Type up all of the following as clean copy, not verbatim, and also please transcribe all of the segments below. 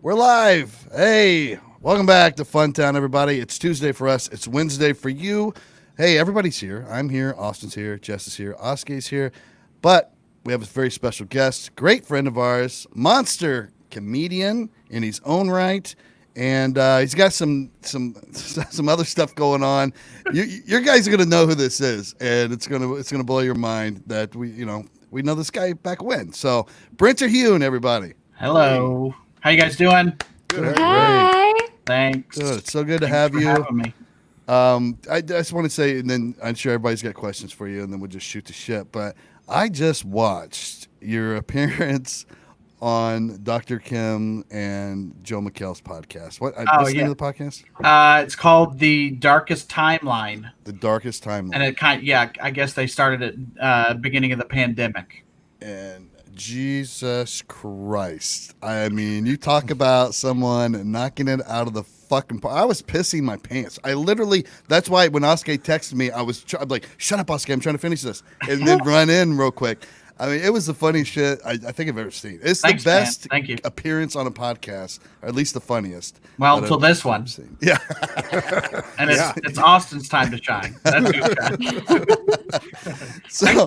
We're live. Hey, welcome back to FUNTOWN, everybody. It's Tuesday for us. It's Wednesday for you. Hey, everybody's here. I'm here. Austin's here. Jess is here. Oscar's here. But we have a very special guest, great friend of ours, monster comedian in his own right. And he's got some other stuff going on. You guys are gonna know who this is, and it's gonna blow your mind that we know this guy back when. So Brent Terhune, everybody. Hello. How you guys doing? Good. Hi. Thanks. Good. It's so good to Thanks have for you. having me. I just want to say, and then I'm sure everybody's got questions for you, and then we'll just shoot the shit. But I just watched your appearance on Dr. Kim and Joe McHale's podcast. What's the name of the podcast? It's called The Darkest Timeline. The Darkest Timeline. And it I guess they started at beginning of the pandemic. And Jesus Christ. I mean, you talk about someone knocking it out of the fucking park. I was pissing my pants. That's why when Oscar texted me, I'm like, shut up, Oscar, I'm trying to finish this. And then run in real quick. I mean, it was the funniest shit I think I've ever seen. It's the best appearance on a podcast, or at least the funniest. Well, until this one. Yeah. And it's Austin's time to shine. That's So,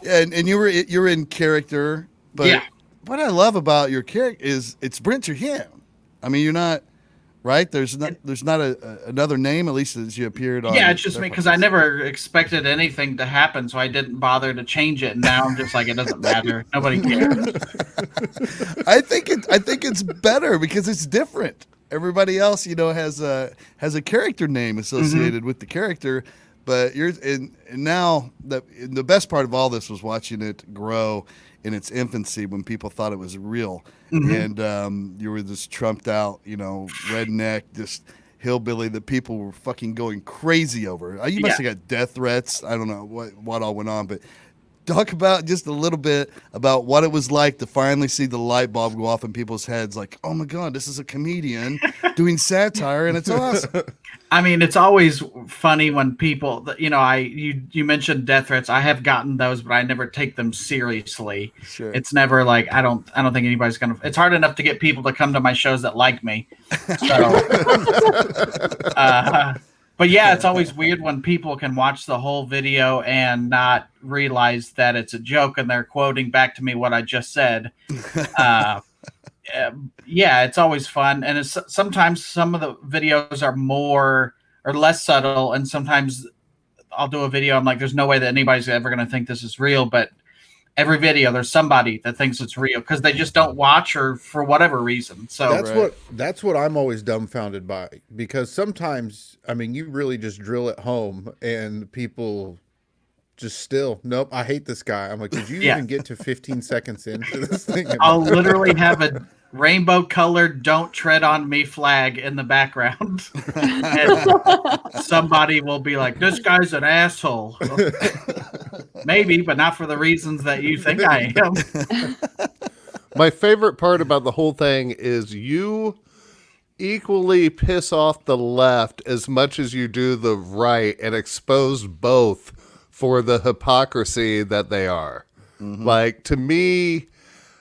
and you were in character, but what I love about your character is it's Brent Terhune. I mean, you're not right. There's not another name, at least as you appeared on. Yeah, it's just me because I never expected anything to happen, so I didn't bother to change it. And now I'm just like, it doesn't matter. Nobody cares. I think it's better because it's different. Everybody else, has a character name associated with the character. But and now the best part of all this was watching it grow in its infancy when people thought it was real, and you were this trumped out, redneck, just hillbilly that people were fucking going crazy over. You must have got death threats. I don't know what all went on, but talk about just a little bit about what it was like to finally see the light bulb go off in people's heads. Like, oh my God, this is a comedian doing satire, and it's awesome. I mean, it's always funny when people, you mentioned death threats. I have gotten those, but I never take them seriously. Sure. It's never like, I don't think anybody's going to, it's hard enough to get people to come to my shows that like me. So, but yeah, it's always weird when people can watch the whole video and not realize that it's a joke and they're quoting back to me what I just said. Yeah, it's always fun. And sometimes some of the videos are more or less subtle. And sometimes I'll do a video. I'm like, there's no way that anybody's ever going to think this is real. But every video, there's somebody that thinks it's real because they just don't watch or for whatever reason. So that's what I'm always dumbfounded by, because sometimes, I mean, you really just drill it home and people just nope, I hate this guy. I'm like, did you even get to 15 seconds into this thing? I'll literally have a rainbow colored "Don't Tread on Me" flag in the background. And somebody will be like, this guy's an asshole. Maybe, but not for the reasons that you think I am. My favorite part about the whole thing is you equally piss off the left as much as you do the right and expose both for the hypocrisy that they are. Like, to me,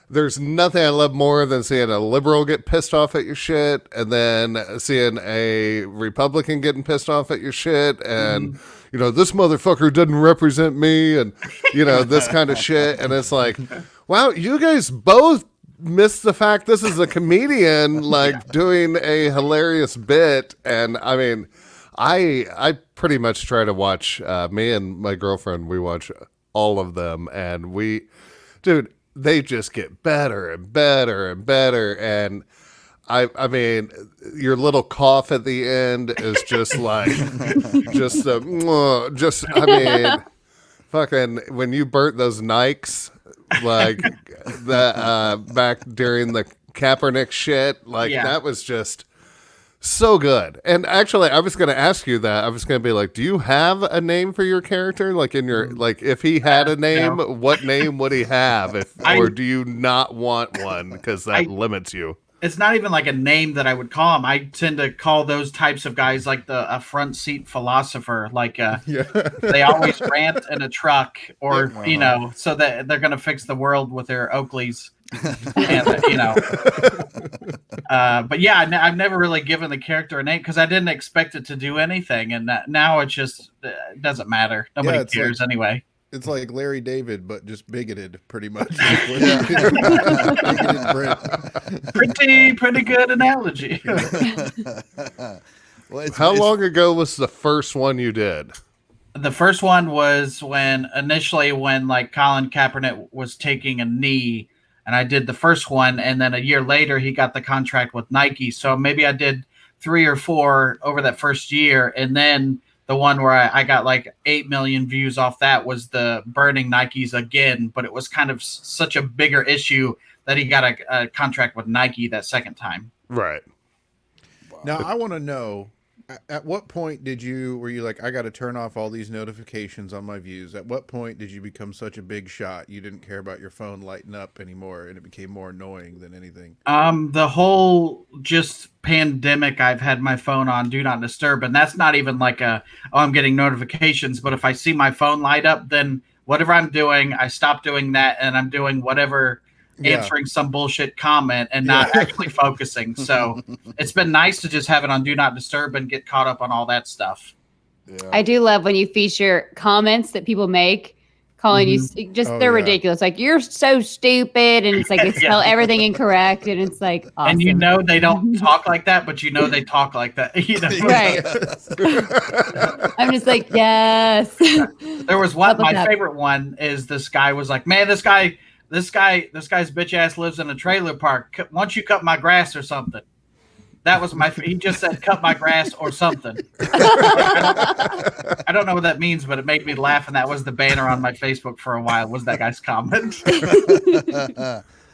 there's nothing I love more than seeing a liberal get pissed off at your shit and then seeing a Republican getting pissed off at your shit and, this motherfucker doesn't represent me and, this kind of shit. And it's like, wow, you guys both missed the fact this is a comedian, doing a hilarious bit. And, I mean, I pretty much try to watch, me and my girlfriend, we watch all of them. And they just get better and better and better. And I mean, your little cough at the end is just like, I mean, fucking, when you burnt those Nikes, like that, back during the Kaepernick shit, that was just so good. And actually, I was going to ask you that. I was going to be like, do you have a name for your character? Like, in your, if he had a name, what name would he have? Or do you not want one because that limits you? It's not even like a name that I would call him. I tend to call those types of guys like a front seat philosopher. Like they always rant in a truck, or so that they're going to fix the world with their Oakleys. And, But yeah, I've never really given the character a name because I didn't expect it to do anything, and now it just doesn't matter. Nobody cares anyway. It's like Larry David, but just bigoted, pretty much. Yeah. Bigoted Brent. Pretty good analogy. Well, How long ago was the first one you did? The first one was when like Colin Kaepernick was taking a knee, and I did the first one, and then a year later he got the contract with Nike. So maybe I did 3 or 4 over that first year, and then the one where I got like 8 million views off that was the burning Nikes again, but it was kind of such a bigger issue that he got a contract with Nike that second time. Right. Now I want to know, at what point were you like, I got to turn off all these notifications on my views? At what point did you become such a big shot you didn't care about your phone lighting up anymore, and it became more annoying than anything? The whole just pandemic, I've had my phone on Do Not Disturb, and that's not even like I'm getting notifications, but if I see my phone light up, then whatever I'm doing, I stop doing that, and I'm doing whatever, answering some bullshit comment and not actually focusing. So it's been nice to just have it on Do Not Disturb and get caught up on all that stuff. Yeah. I do love when you feature comments that people make calling you they're ridiculous. Like, you're so stupid. And it's like, they spell everything incorrect. And it's like, awesome. And they don't talk like that, but they talk like that. Right. I'm just like, yes. There was one, my favorite one is this guy was like, man, this guy's bitch ass lives in a trailer park. Why don't you cut my grass or something? That was he just said, cut my grass or something. I don't know what that means, but it made me laugh. And that was the banner on my Facebook for a while, was that guy's comment.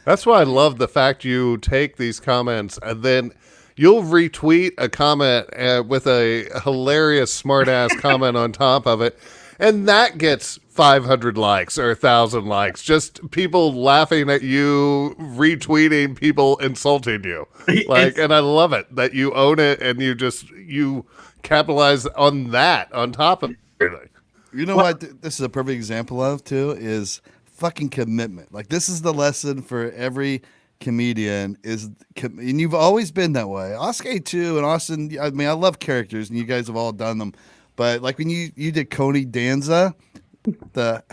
That's why I love the fact you take these comments and then you'll retweet a comment with a hilarious smart ass comment on top of it. And that gets 500 likes or 1,000 likes. Just people laughing at you, retweeting people insulting you. And I love it that you own it and you capitalize on that on top of everything. You know what this is a perfect example of, too, is fucking commitment. Like, this is the lesson for every comedian and you've always been that way. Oscar, too, and Austin, I mean, I love characters, and you guys have all done them. But like when you did Coney Danza, the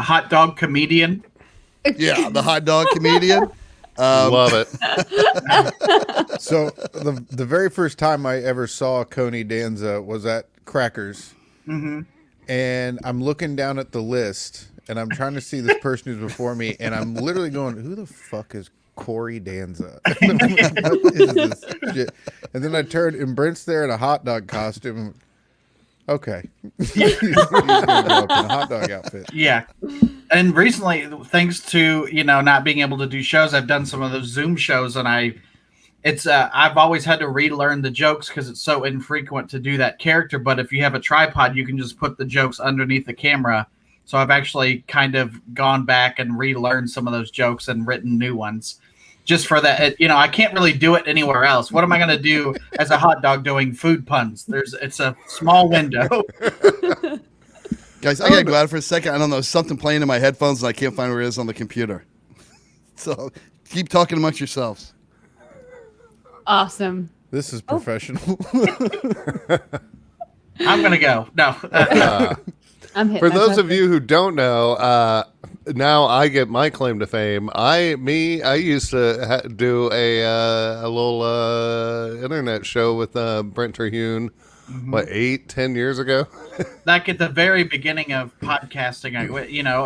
hot dog comedian. Yeah, the hot dog comedian. Love it. So the very first time I ever saw Coney Danza was at Crackers. Mm-hmm. And I'm looking down at the list, and I'm trying to see this person who's before me, and I'm literally going, who the fuck is Corey Danza? What is this shit? And then I turned, and Brent's there in a hot dog costume. Okay. He's gonna go up in a hot dog outfit. Yeah. And recently, thanks to, not being able to do shows, I've done some of those Zoom shows, and I've always had to relearn the jokes because it's so infrequent to do that character. But if you have a tripod, you can just put the jokes underneath the camera. So I've actually kind of gone back and relearned some of those jokes and written new ones. Just for that, I can't really do it anywhere else. What am I going to do as a hot dog doing food puns? It's a small window. Guys, I got to go out for a second. I don't know, something playing in my headphones and I can't find where it is on the computer. So keep talking amongst yourselves. Awesome. This is professional. I'm going to go. No. I'm For those of you who don't know, now I get my claim to fame. I used to do a little internet show with Brent Terhune, 8-10 years ago? Like at the very beginning of podcasting,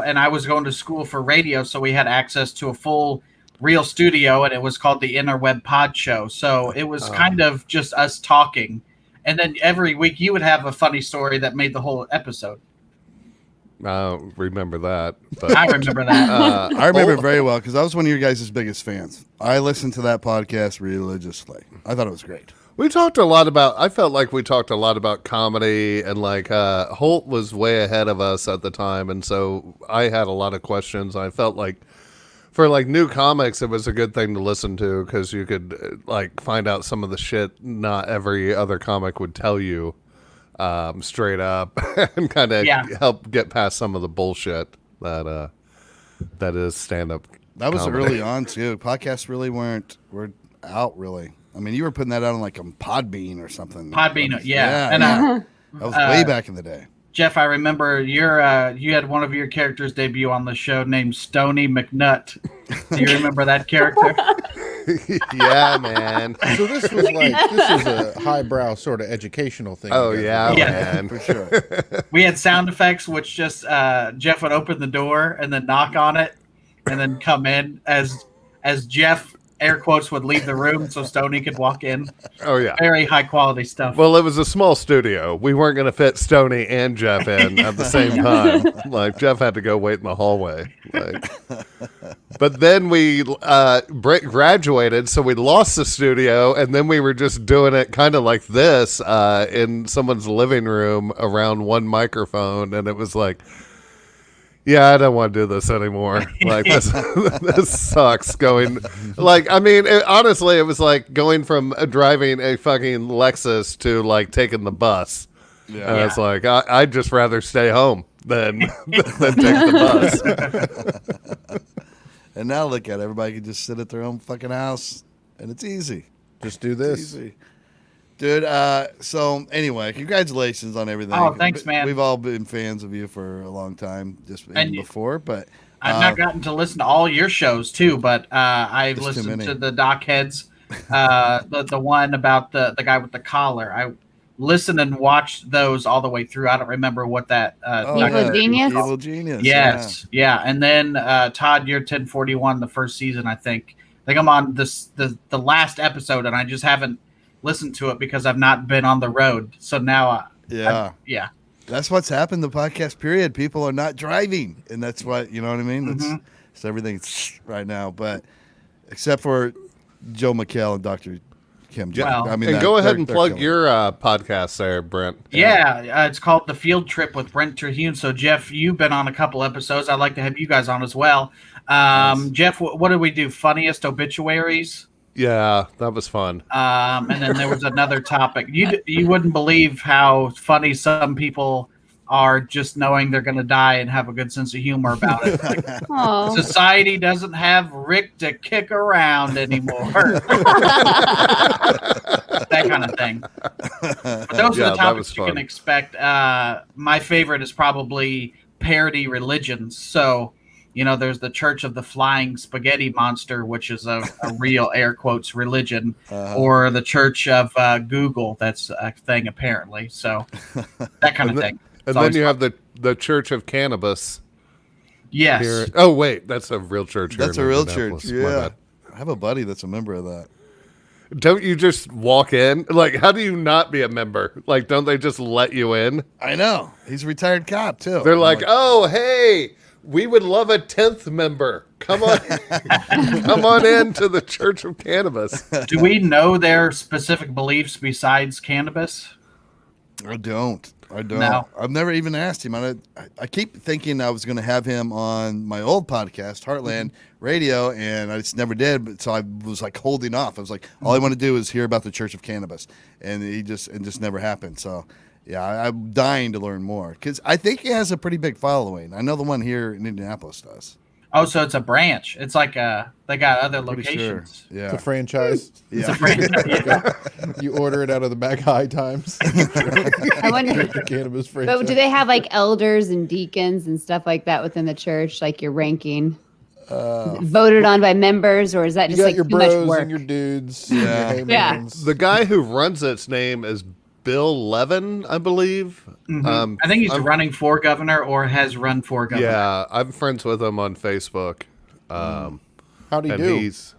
and I was going to school for radio, so we had access to a full real studio, and it was called the Interweb Pod Show. So it was kind of just us talking. And then every week you would have a funny story that made the whole episode. I don't remember that. But I remember that. I remember it very well because I was one of your guys' biggest fans. I listened to that podcast religiously. I thought it was great. We talked a lot about, I felt like we talked a lot about comedy, and like Holt was way ahead of us at the time. And so I had a lot of questions. I felt like for like new comics, it was a good thing to listen to because you could like find out some of the shit not every other comic would tell you. Straight up and kind of help get past some of the bullshit that is stand-up That was comedy. early on too. Podcasts really weren't out really. I mean, you were putting that out on like a Podbean or something. Podbean, yeah. And that was way back in the day. Jeff, I remember you had one of your characters debut on the show named Stony McNutt. Do you remember that character? Yeah, man. So this is a highbrow sort of educational thing. Oh yeah, man, for sure. We had sound effects, which just Jeff would open the door and then knock on it, and then come in as Jeff, air quotes, would leave the room so Stony could walk in. Oh yeah, very high quality stuff. Well, it was a small studio. We weren't going to fit Stony and Jeff in at the same time. Like Jeff had to go wait in the hallway. But then we graduated, so we lost the studio, and then we were just doing it kind of like this in someone's living room around one microphone, and it was like, yeah, I don't want to do this anymore. Like this sucks. Honestly, it was like going from driving a fucking Lexus to like taking the bus. Yeah. And it's like I'd just rather stay home than take the bus. And now look at it. Everybody can just sit at their own fucking house, and it's easy. Just do this. It's easy. Dude, so anyway, congratulations on everything. Oh, thanks, man. We've all been fans of you for a long time, before, but I've not gotten to listen to all your shows too, but I've listened to the Doc Heads, the one about the guy with the collar. I listened and watched those all the way through. I don't remember what that Genius. Evil Genius. Yes, yeah. And then Todd, you're 1041, the first season, I think. I'm on the last episode, and I just haven't listened to it because I've not been on the road. So now, yeah, that's what's happened. The podcast period, people are not driving, and that's what, you know what I mean. It's everything's right now, but except for Joe McHale and Dr. Kim. Well, and go ahead and plug your podcast there, Brent. Yeah, it's called The Field Trip with Brent Terhune. So Jeff, you've been on a couple episodes. I'd like to have you guys on as well. Nice. Jeff, what did we do? Funniest obituaries? Yeah, that was fun. And then there was another topic. You wouldn't believe how funny some people are just knowing they're going to die and have a good sense of humor about it. Like, society doesn't have Rick to kick around anymore. That kind of thing. But those are the topics you can expect. My favorite is probably parody religions. So, there's the Church of the Flying Spaghetti Monster, which is a real air quotes religion, or the Church of Google. That's a thing apparently. So that kind of thing. And then you have the Church of Cannabis. Yes. Here. Oh wait, that's a real church. That's a real church. Yeah. I have a buddy that's a member of that. Don't you just walk in? Like, how do you not be a member? Like, don't they just let you in? I know. He's a retired cop too. They're like, oh hey, we would love a 10th member. Come on, come on into the Church of Cannabis. Do we know their specific beliefs besides cannabis? I don't. No. I've never even asked him. I keep thinking I was going to have him on my old podcast, Heartland Radio, and I just never did. But so I was like holding off. I was like, all I want to do is hear about the Church of Cannabis, and it just never happened. So. Yeah, I'm dying to learn more because I think he has a pretty big following. I know the one here in Indianapolis does. Oh, so it's a branch. It's like they got other locations. Sure. Yeah, it's a franchise. It's a franchise. Yeah. You order it out of the Back High Times. I wonder. Cannabis franchise. But do they have like elders and deacons and stuff like that within the church, like your ranking? Voted on by members, or is that just like your too much bros work? And your dudes. Yeah. Your Haymans. The guy who runs its name is Bill Levin, I believe. Mm-hmm. I think he's running for governor or has run for governor. Yeah, I'm friends with him on Facebook. How'd he do? He's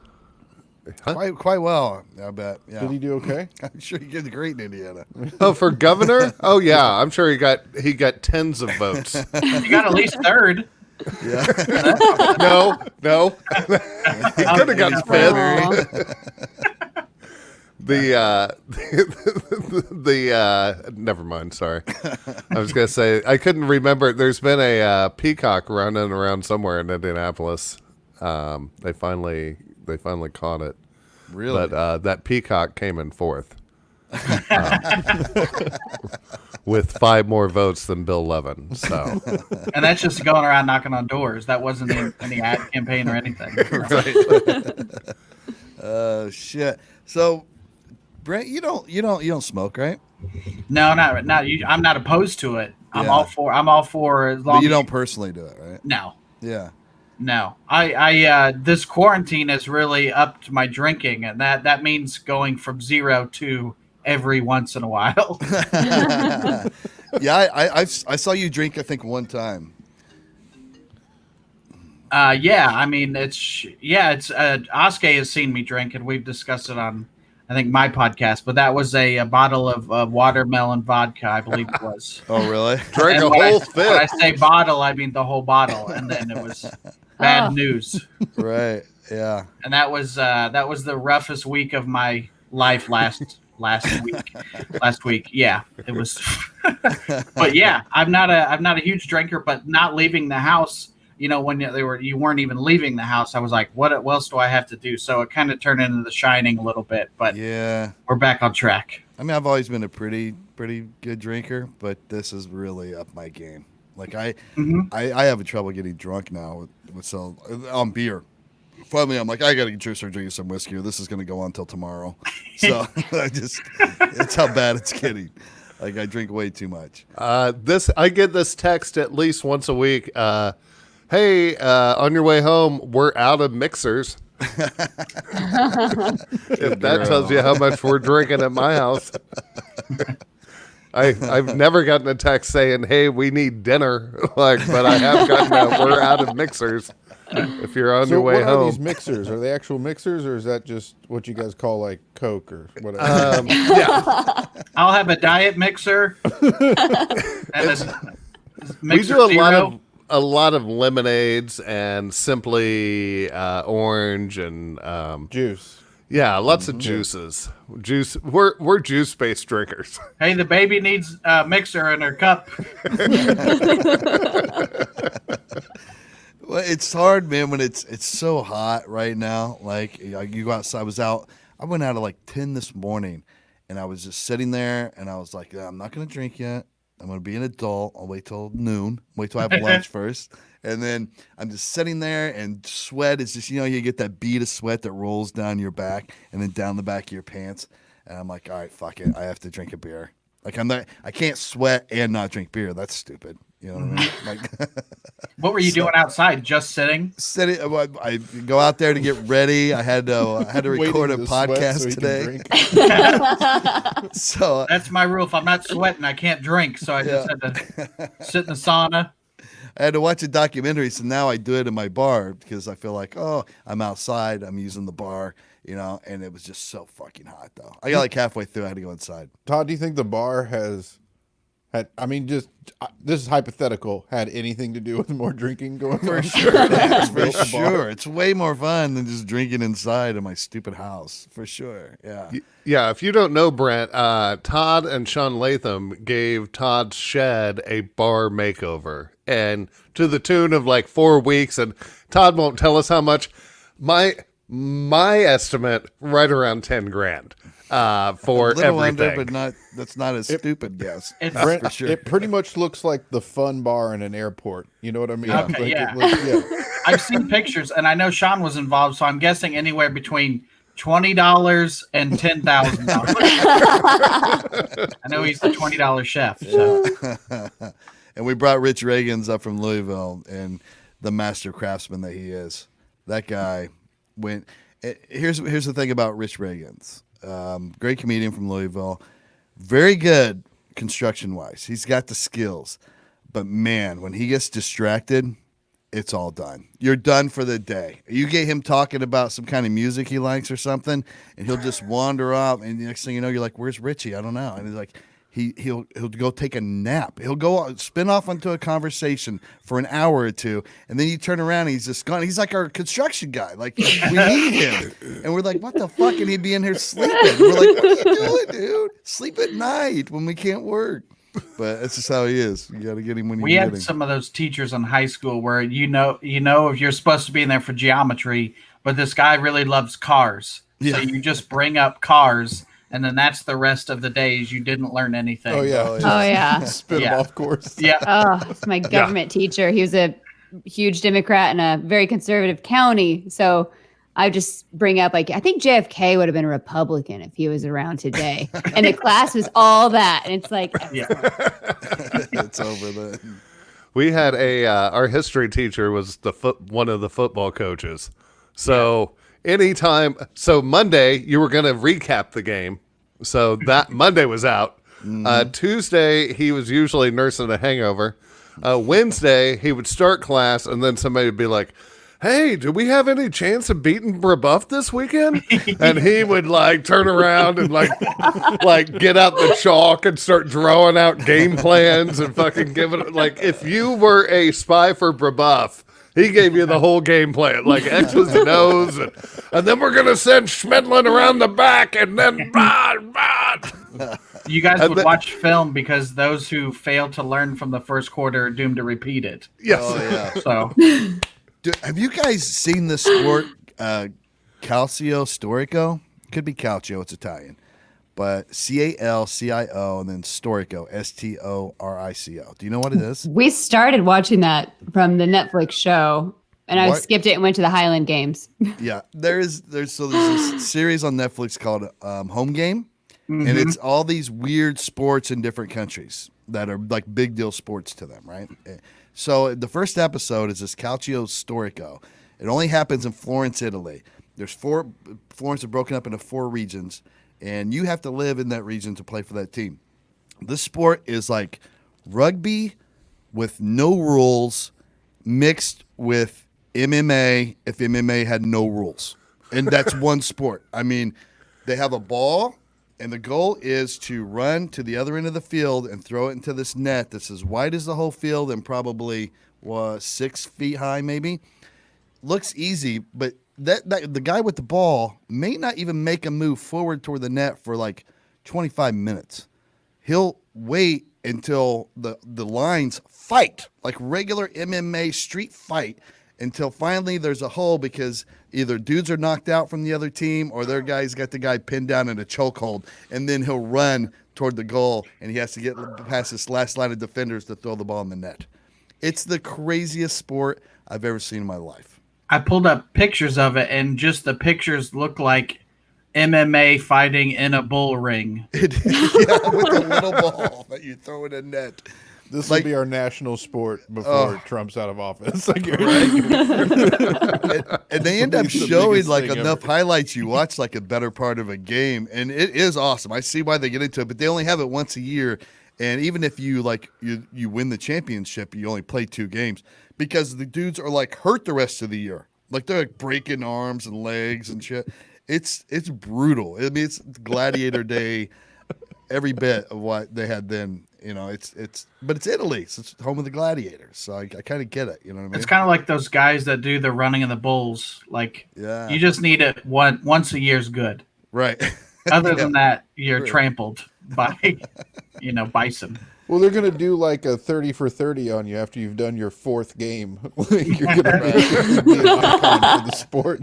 quite well, I bet. Yeah. Did he do okay? I'm sure he did great in Indiana. Oh, for governor? Oh yeah, I'm sure he got tens of votes. He got at least third. Yeah. No. He could have gotten fifth. Never mind. Sorry, I was gonna say I couldn't remember. There's been a peacock running around somewhere in Indianapolis. They finally caught it. Really? But that peacock came in fourth, with 5 more votes than Bill Levin. So, and that's just going around knocking on doors. That wasn't any ad campaign or anything. Right. Shit. So, Brent, you don't smoke, right? No, not you. I'm not opposed to it. I'm Yeah. all for as long But you as don't personally do it, right? No. Yeah. No, I this quarantine has really upped my drinking, and that means going from 0 to every once in a while. Yeah, I saw you drink, I think, one time. Yeah, I mean it's Oskay has seen me drink, and we've discussed it on I think my podcast, but that was a bottle of watermelon vodka, I believe it was. Oh, really? Drank And a when whole when I fifth. say bottle, I mean the whole bottle, and then it was bad news. Right. Yeah. And that was the roughest week of my life last week. Last week, yeah, it was. But yeah, I'm not a huge drinker, but not leaving the house. You know, when you weren't even leaving the house, I was like, what else do I have to do? So it kind of turned into The Shining a little bit, but Yeah. we're back on track. I mean, I've always been a pretty good drinker, but this has really upped my game. Like I have a trouble getting drunk now with on beer. Finally, I'm like, I got to get start drinking some whiskey, or this is going to go on till tomorrow. So it's how bad it's getting. Like I drink way too much. I get this text at least once a week. Hey, on your way home, we're out of mixers. If that tells you how much we're drinking at my house. I've never gotten a text saying, "Hey, we need dinner." But I have gotten a, "We're out of mixers." If you're on your way what home, are these mixers? Are they actual mixers, or is that just what you guys call like Coke or whatever? yeah, I'll have a diet mixer. And we do a lot of lemonades and simply orange and Juice. yeah, lots of juices. Juice. We're juice based drinkers. Hey, the baby needs a mixer in her cup. Well, it's hard, man, when it's so hot right now. Like you go outside. I went out at like 10 this morning, and I was just sitting there, and I was like, I'm not gonna drink yet. I'm gonna be an adult. I'll wait till noon. Wait till I have lunch first, and then I'm just sitting there, and sweat is just you get that bead of sweat that rolls down your back and then down the back of your pants, and I'm like, all right, fuck it, I have to drink a beer. Like I can't sweat and not drink beer. That's stupid. You know what I mean? Like, What were you doing outside? Just sitting? I go out there to get ready. I had to record a podcast today. So That's my rule. If I'm not sweating, I can't drink. So I just had to sit in the sauna. I had to watch a documentary, so now I do it in my bar because I feel like, I'm outside, I'm using the bar, and it was just so fucking hot though. I got like halfway through, I had to go inside. Todd, do you think the bar had, this is hypothetical, had anything to do with more drinking going on? For sure. It's way more fun than just drinking inside in my stupid house. For sure. Yeah. Yeah, if you don't know Brent, Todd and Sean Latham gave Todd's shed a bar makeover, and to the tune of like 4 weeks. And Todd won't tell us how much. My estimate, right around 10 grand for a little everything. under, but that's not a stupid guess. Brent, for sure. It pretty much looks like the fun bar in an airport. You know what I mean? Okay, yeah. Yeah. I've seen pictures, and I know Sean was involved, so I'm guessing anywhere between $20 and $10,000. I know he's the $20 chef. So. And we brought Rich Reagans up from Louisville, and the master craftsman that he is. That guy went. Here's the thing about Rich Reagans. Great comedian from Louisville, very good construction wise. He's got the skills, but man, when he gets distracted, it's all done. You're done for the day. You get him talking about some kind of music he likes or something, and he'll just wander off. And the next thing you know, you're like, "Where's Richie? I don't know." And he's like, he'll go take a nap. He'll go spin off onto a conversation for an hour or two, and then you turn around and he's just gone. He's like our construction guy. Like we need him, and we're like, "What the fuck?" And he'd be in here sleeping. We're like, "What are you doing, dude? Sleep at night when we can't work." But that's just how he is. You got to get him when you We get had him. some of those teachers in high school where if you're supposed to be in there for geometry, but this guy really loves cars. Yeah. So you just bring up cars, and then that's the rest of the days you didn't learn anything. Oh yeah. Oh yeah. Spin Yeah. him off course. Yeah. Oh, it's my government teacher. He was a huge Democrat in a very conservative county. So I just bring up, like, I think JFK would have been a Republican if he was around today. And the class was all that. And it's like, Yeah. It's over then. We had our history teacher was one of the football coaches. So so Monday you were going to recap the game. So that Monday was out. Tuesday he was usually nursing a hangover. Wednesday he would start class and then somebody would be like, "Hey, do we have any chance of beating Brebeuf this weekend?" And he would like turn around and like get out the chalk and start drawing out game plans and fucking give it, like, if you were a spy for Brebeuf, he gave you the whole game plan, like X's and O's, and then we're gonna send Schmedlin around the back, and then You guys would watch film because those who fail to learn from the first quarter are doomed to repeat it. yes. Oh yeah. So Have you guys seen the sport Calcio Storico? Could be Calcio, it's Italian. But Calcio and then Storico, Storico. Do you know what it is? we started watching that from the Netflix show, and I What? skipped it and went to the Highland Games. Yeah, there's this series on Netflix called Home Game, and it's all these weird sports in different countries that are like big deal sports to them, right? So the first episode is this Calcio Storico. It only happens in Florence, Italy. Florence is broken up into 4 regions, and you have to live in that region to play for that team. This sport is like rugby with no rules mixed with MMA if MMA had no rules. And that's one sport. I mean, they have a ball, and the goal is to run to the other end of the field and throw it into this net that's as wide as the whole field and probably 6 feet high maybe. Looks easy, but the guy with the ball may not even make a move forward toward the net for like 25 minutes. He'll wait until the lines fight, like regular MMA street fight, until finally there's a hole because either dudes are knocked out from the other team or their guy's got the guy pinned down in a chokehold, and then he'll run toward the goal, and he has to get past this last line of defenders to throw the ball in the net. It's the craziest sport I've ever seen in my life. I pulled up pictures of it, and just the pictures look like MMA fighting in a bull ring. Yeah, with a little ball that you throw in a net. This Like- will be our national sport before Trump's out of office. Like, And they end up It's the showing biggest like thing enough ever. highlights. You watch like a better part of a game, and it is awesome. I see why they get into it, but they only have it once a year. And even if you you win the championship, you only play 2 games because the dudes are like hurt the rest of the year. Like they're like breaking arms and legs and shit. It's brutal. I mean, it's Gladiator Day, every bit of what they had then. You know, but it's Italy, so it's home of the gladiators. So I kind of get it. You know what I mean? It's kind of like those guys that do the running of the bulls. Like, Yeah. you just need it once a year's good. Right. Other than that, you're trampled by, bison. well, they're gonna do like a 30 for 30 on you after you've done your 4th game. You're gonna basically be an icon for the sport.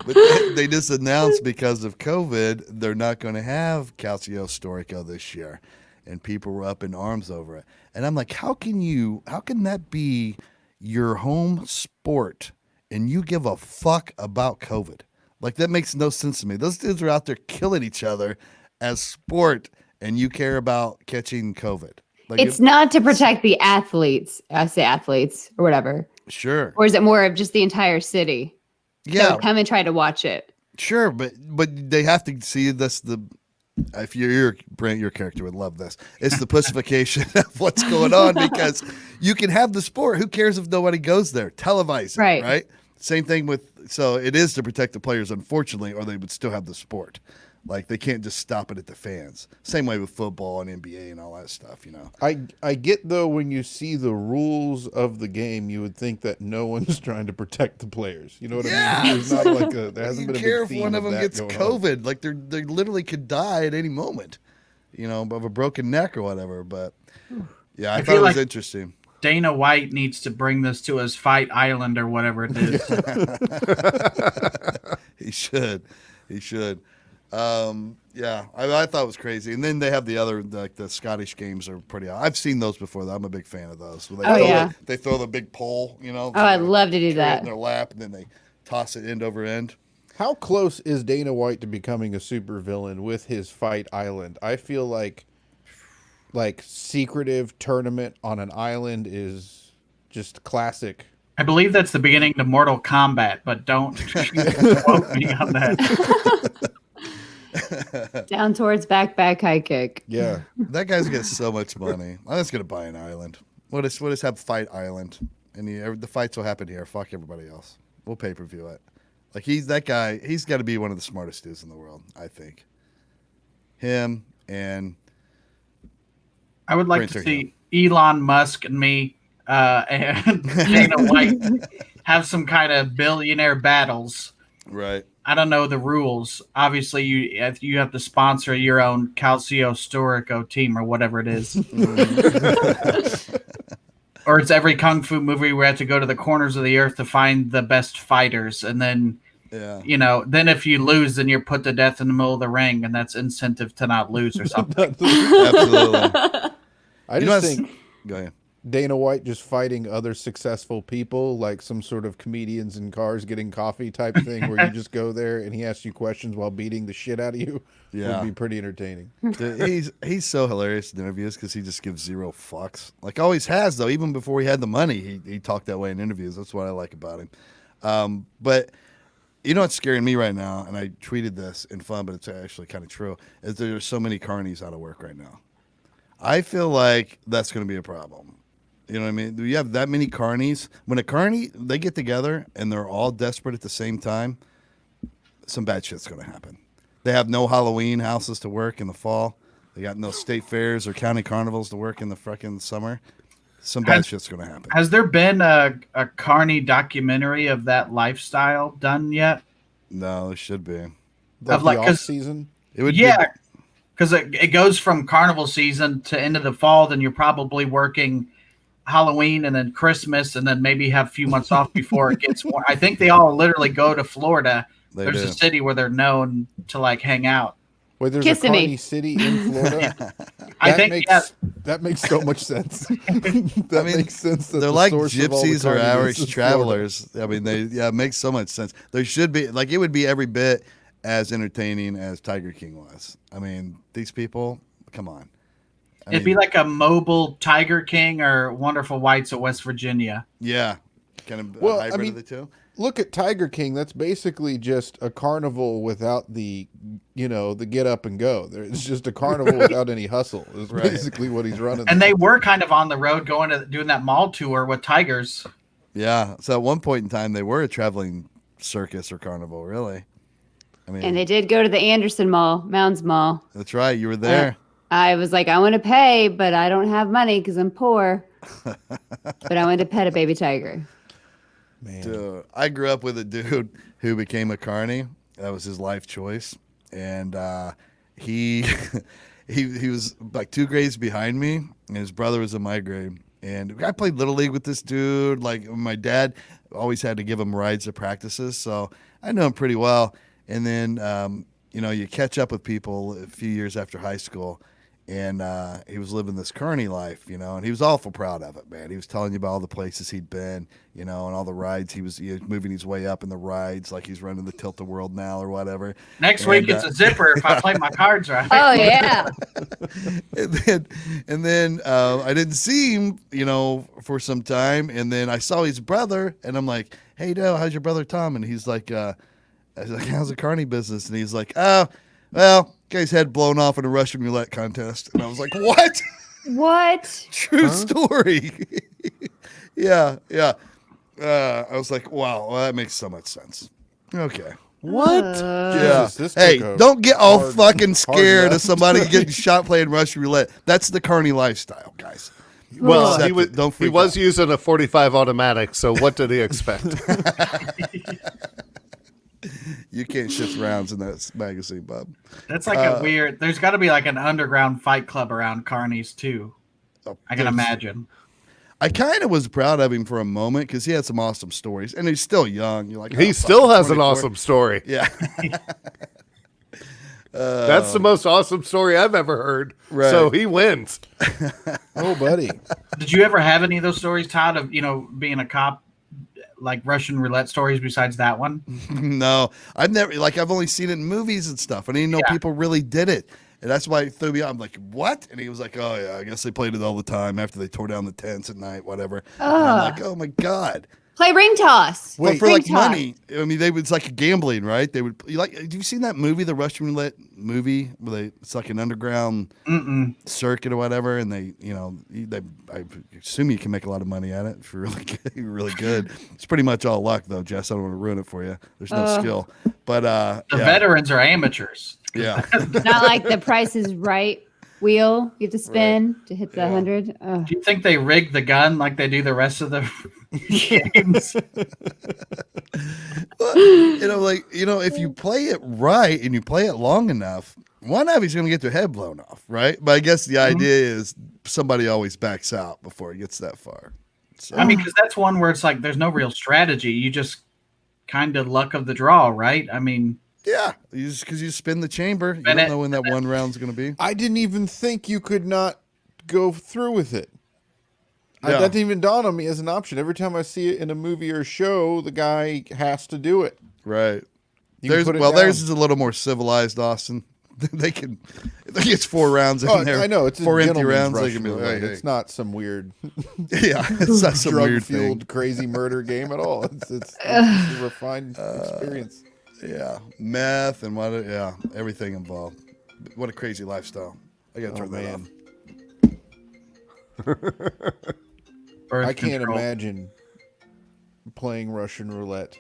But they just announced because of COVID, they're not going to have Calcio Storico this year. And people were up in arms over it. And I'm like, how can that be your home sport and you give a fuck about COVID? Like, that makes no sense to me. Those dudes are out there killing each other as sport, and you care about catching COVID. Like, It's not to protect the athletes. I say athletes or whatever. Sure. Or is it more of just the entire city? Yeah. That would come and try to watch it. Sure, but they have to see this. If you're Brent, your character would love this. It's the pussification of what's going on because you can have the sport. Who cares if nobody goes there? Televise it, right? Same thing so it is to protect the players, unfortunately, or they would still have the sport. Like, they can't just stop it at the fans. Same way with football and NBA and all that stuff, I get, though, when you see the rules of the game, you would think that no one's trying to protect the players. You know what I mean? There's not like there hasn't been a care big if theme one of them that gets going on. COVID. Like, they literally could die at any moment, of a broken neck or whatever. But yeah, I thought it was interesting. Dana White needs to bring this to his Fight Island or whatever it is. He should. Yeah, I thought it was crazy. And then they have the other, like the Scottish games are pretty. I've seen those before. Though. I'm a big fan of those. They throw the big pole, Oh, I'd love to do carry it that. in their lap, and then they toss it end over end. How close is Dana White to becoming a supervillain with his Fight Island? I feel like secretive tournament on an island is just classic. I believe that's the beginning to Mortal Kombat, but don't quote me on that. Down towards back high kick. Yeah. That guy's got so much money. I'm just gonna buy an island. We'll just have Fight Island, and the fights will happen here. Fuck everybody else. We'll pay-per-view it. Like he's that guy. He's got to be one of the smartest dudes in the world. I think. Him and I would like Brent to Terhune. see Elon Musk and me and Dana White have some kind of billionaire battles. Right. I don't know the rules. Obviously, you have to sponsor your own Calcio Storico team or whatever it is. Or it's every kung fu movie where you have to go to the corners of the earth to find the best fighters, and then then if you lose, then you're put to death in the middle of the ring, and that's incentive to not lose or something. Absolutely. I just think Go ahead. Dana White just fighting other successful people, like some sort of comedians in cars getting coffee type thing, where you just go there and he asks you questions while beating the shit out of you. Yeah. Would be pretty entertaining. Dude, he's so hilarious in interviews because he just gives zero fucks. Like always has though. Even before he had the money, he talked that way in interviews. That's what I like about him. But you know what's scaring me right now, and I tweeted this in fun, but it's actually kind of true, is there's so many carnies out of work right now. I feel like that's going to be a problem. You know what I mean? You have that many carnies. When a carny, they get together and they're all desperate at the same time, some bad shit's going to happen. They have no Halloween houses to work in the fall. They got no state fairs or county carnivals to work in the frickin' summer. Some bad shit's going to happen. Has there been a carny documentary of that lifestyle done yet? No, it should be. Of like, off season? It would Yeah, because it goes from carnival season to end of the fall, then you're probably working Halloween and then Christmas, and then maybe have a few months off before it gets warm. I think they all literally go to Florida. There's a city where they're known to like hang out. Wait, there's Kissing a me. carny city in Florida? I think that makes so much sense. That makes sense. That they're the like source of all the gypsies or carnies Irish is travelers. I mean, it makes so much sense. There should be, like, it would be every bit as entertaining as Tiger King was. I mean, these people, come on. It'd be like a mobile Tiger King or Wonderful Whites of West Virginia. Yeah. Kind of Well, a hybrid I mean, of the two. Look at Tiger King. That's basically just a carnival without the get up and go. It's just a carnival without any hustle. Is basically what he's running. And they were kind of on the road doing that mall tour with tigers. Yeah. So at one point in time, they were a traveling circus or carnival, really. I mean, And they did go to the Anderson Mall, Mounds Mall. that's right. You were there. I was like, I want to pay, but I don't have money because I'm poor. But I wanted to pet a baby tiger. Man. Dude, I grew up with a dude who became a carny. That was his life choice, and he he was like 2 grades behind me, and his brother was in my grade. And I played little league with this dude. Like my dad always had to give him rides to practices, so I know him pretty well. And then you catch up with people a few years after high school. And he was living this carny life, and he was awful proud of it, man. He was telling you about all the places he'd been, and all the rides. He was moving his way up in the rides, like he's running the Tilt-A-Whirl now or whatever. Next week it's a zipper if I play my cards right. Oh, yeah. and then I didn't see him, for some time. And then I saw his brother, and I'm like, "Hey, Dale, how's your brother Tom?" And he's like, I was like, "How's the carny business?" And he's like, "Oh, well, guy's head blown off in a Russian roulette contest." And I was like, "What?" What? True story. Yeah. I was like, wow, well, that makes so much sense. Okay. What? Yeah. This Hey, took a don't get all hard- fucking scared of left. somebody getting shot playing Russian roulette. That's the carny lifestyle, guys. Well, Accept he was it. Don't he freak was out. using a 45 automatic, so what did he expect? You can't shift rounds in that magazine, Bob. That's like a weird. There's got to be like an underground fight club around carnies too. I can imagine. I kind of was proud of him for a moment because he had some awesome stories, and he's still young. You're like, He oh, still fuck, has an 24. awesome story. Yeah. That's the most awesome story I've ever heard. Right. So he wins. Oh, buddy. Did you ever have any of those stories, Todd, of being a cop, like Russian roulette stories besides that one? No, I've never I've only seen it in movies and stuff. I didn't know people really did it. And that's why it threw me out. I'm like, what? And he was like, oh, yeah, I guess they played it all the time after they tore down the tents at night, whatever. And I'm like, oh, my God. Play ring toss. Well, for Ring like toss. money, I mean, it's like gambling, right? They would have you seen that movie, the Russian roulette movie, where it's like an underground circuit or whatever, and I assume you can make a lot of money at it if you're really good. You're really good. It's pretty much all luck, though, Jess. I don't want to ruin it for you. There's no skill, but the veterans are amateurs. Yeah, Not like the Price is Right wheel you have to spin to hit the 100. Do you think they rig the gun like they do the rest of the games? If you play it right and you play it long enough, one of you's going to get their head blown off, right? But I guess the idea is somebody always backs out before it gets that far. So. I mean, because that's one where it's like there's no real strategy. You just kind of luck of the draw, right? I mean, yeah, because you spin the chamber, you don't know when that one round's going to be. I didn't even think you could not go through with it. Yeah. That didn't even dawn on me as an option. Every time I see it in a movie or show, the guy has to do it. Right. Theirs is a little more civilized, Austin. They can. It's 4 rounds in there. I know it's 4 a empty rounds. They Russian can be like, roulette. hey. It's not some weird, Yeah, it's not some weird thing. drug-fueled crazy murder game at all. It's a refined experience. Yeah, meth and everything involved. What a crazy lifestyle. I gotta turn that off. I can't imagine playing Russian roulette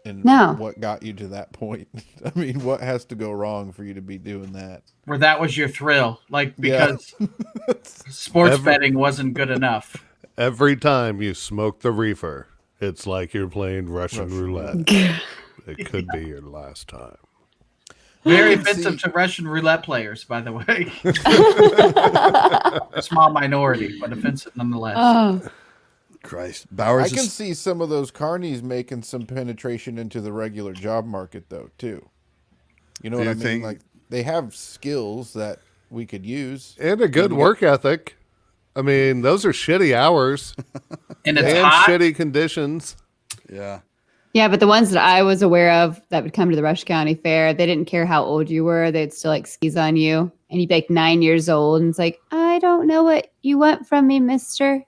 and what got you to that point. I mean, what has to go wrong for you to be doing that? Where that was your thrill, because sports betting wasn't good enough. Every time you smoke the reefer, it's like you're playing Russian roulette. It could be your last time. Very offensive to Russian roulette players, by the way. A small minority, but offensive nonetheless. Oh. Christ, Bowers. I can see some of those carnies making some penetration into the regular job market, though, too. You know what I mean? Like, they have skills that we could use. And a good work ethic. I mean, those are shitty hours. And it's hot. Shitty conditions. Yeah. Yeah, but the ones that I was aware of that would come to the Rush County Fair, they didn't care how old you were. They'd still skis on you. And you'd be 9 years old. And it's like, I don't know what you want from me, mister.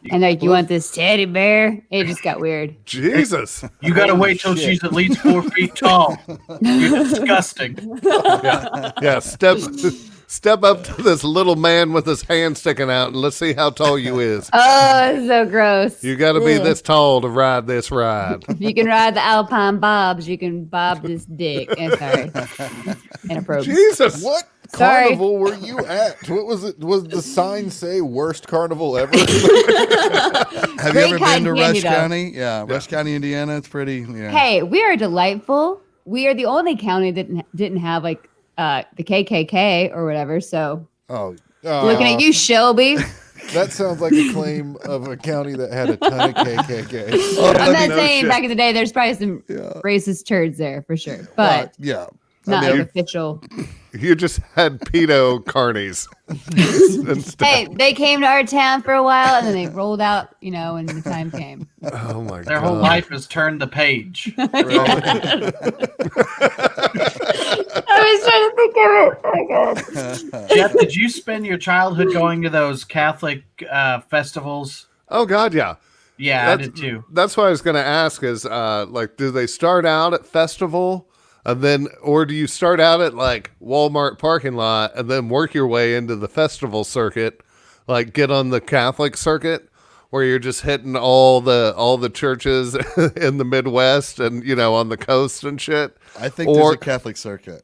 And you want this teddy bear? It just got weird. Jesus. You got to wait till she's at least 4 feet tall. You're disgusting. Yeah, step up to this little man with his hand sticking out and let's see how tall you is. Oh, it's so gross. You got to be this tall to ride this ride. If you can ride the Alpine Bobs, you can bob this dick. Sorry. Inappropriate. Jesus. What Sorry. carnival were you at? What was it? Was the sign say worst carnival ever? Have Great you ever been cotton to candy, Rush though. County? Yeah, Rush County, Indiana. It's pretty. Yeah. Hey, we are delightful. We are the only county that didn't have the KKK or whatever. So looking at you, Shelby. That sounds like a claim of a county that had a ton of KKK. I'm not saying back in the day there's probably some racist turds there for sure, but yeah. not official. You just had pedo carnies. Hey, they came to our town for a while and then they rolled out, when the time came. Oh my God. Their whole life has turned the page. I was trying to think of it. Oh, God. Jeff, did you spend your childhood going to those Catholic festivals? Oh God, yeah. Yeah, I did too. That's what I was going to ask is, do they start out at festival and then, or do you start out at Walmart parking lot and then work your way into the festival circuit, get on the Catholic circuit where you're just hitting all the churches in the Midwest and, on the coast and shit? I think there's a Catholic circuit.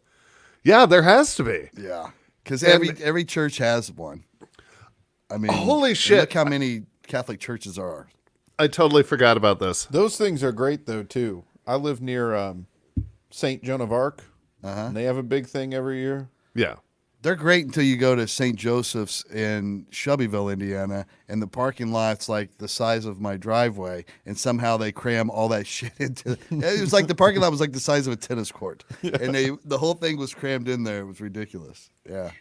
Yeah, there has to be. Yeah, because every church has one. I mean, holy shit! Look how many Catholic churches there are. I totally forgot about this. Those things are great, though, too. I live near St. Joan of Arc, and they have a big thing every year. Yeah. They're great until you go to St. Joseph's in Shelbyville, Indiana, and the parking lot's like the size of my driveway, and somehow they cram all that shit into it. It was like the parking lot was like the size of a tennis court, and the whole thing was crammed in there. It was ridiculous. Yeah.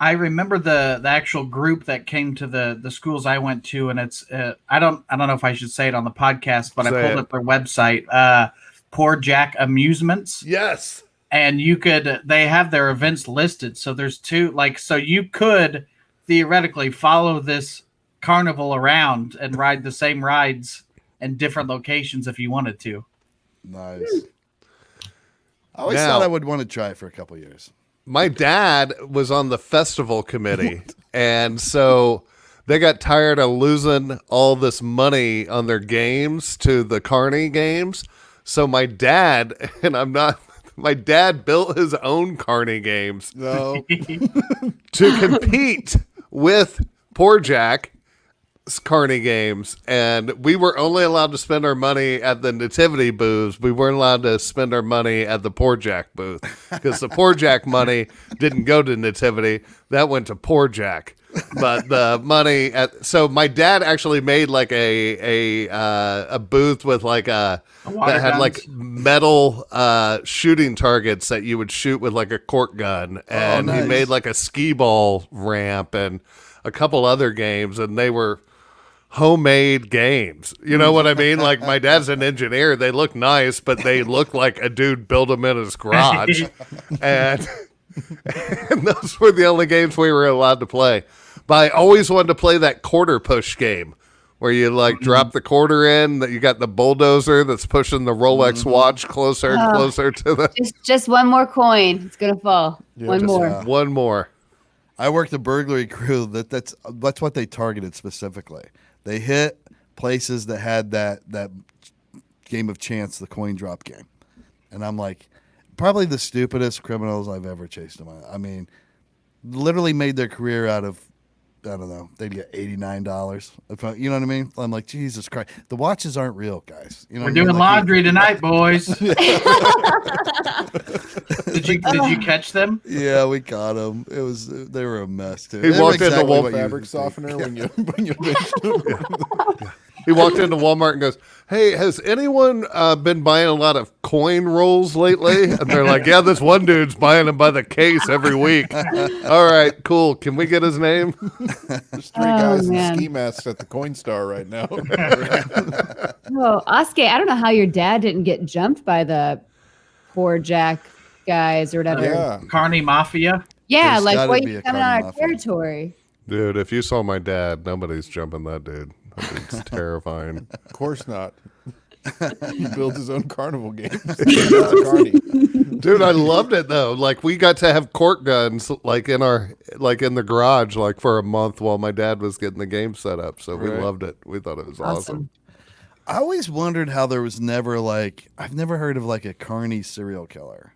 I remember the actual group that came to the schools I went to, and it's I don't know if I should say it on the podcast, but I pulled up their website, Poor Jack Amusements. Yes. And they have their events listed. So there's two, so you could theoretically follow this carnival around and ride the same rides in different locations if you wanted to. Nice. I always thought I would want to try it for a couple years. My dad was on the festival committee, and so they got tired of losing all this money on their games to the Carney games. So my dad, my dad built his own Carney games No. to compete with Poor Jack's Carney games, and we were only allowed to spend our money at the Nativity booths. We weren't allowed to spend our money at the Poor Jack booth because the Poor Jack money didn't go to Nativity; that went to Poor Jack. But the money so my dad actually made like a booth with like that had guns. like metal shooting targets that you would shoot with like a cork gun, and nice. he made like a skee ball ramp and a couple other games, and they were homemade games. You know what I mean? Like, my dad's an engineer. They look nice, but they look like a dude built them in his garage. and those were the only games we were allowed to play. But I always wanted to play that quarter push game where you like drop the quarter in, that you got the bulldozer that's pushing the Rolex watch closer and closer to the Just one more coin. It's gonna fall. One more. one more. I worked a burglary crew that's what they targeted specifically. They hit places that had that game of chance, the coin drop game. And I'm like, probably the stupidest criminals I've ever chased them. I mean, literally made their career out of, I don't know, they'd get $89. You know what I mean? I'm like, Jesus Christ. The watches aren't real, guys. You know We're what I mean? doing Like, laundry tonight, boys. Did you catch them? Yeah, we caught them. They were a mess too. He They were walked into exactly Walmart what you Fabric would think. softener when you benched them. He walked into Walmart and goes, "Hey, has anyone been buying a lot of coin rolls lately?" And they're like, "Yeah, this one dude's buying them by the case every week." All right, cool. Can we get his name? There's three guys in man. ski masks at the Coin Star right now. Well, Oskar, I don't know how your dad didn't get jumped by the Poor Jack guys or whatever. Yeah. Carney Mafia. Yeah, There's like gotta what be you a coming on our Carney Mafia. territory? Dude, if you saw my dad, nobody's jumping that dude. That dude's terrifying. Of course not. He builds his own carnival games. That's a carny. Dude, I loved it though. Like, we got to have cork guns like in the garage like for a month while my dad was getting the game set up. So we Right. loved it. We thought it was awesome. I always wondered how there was never I've never heard of like a Carney serial killer.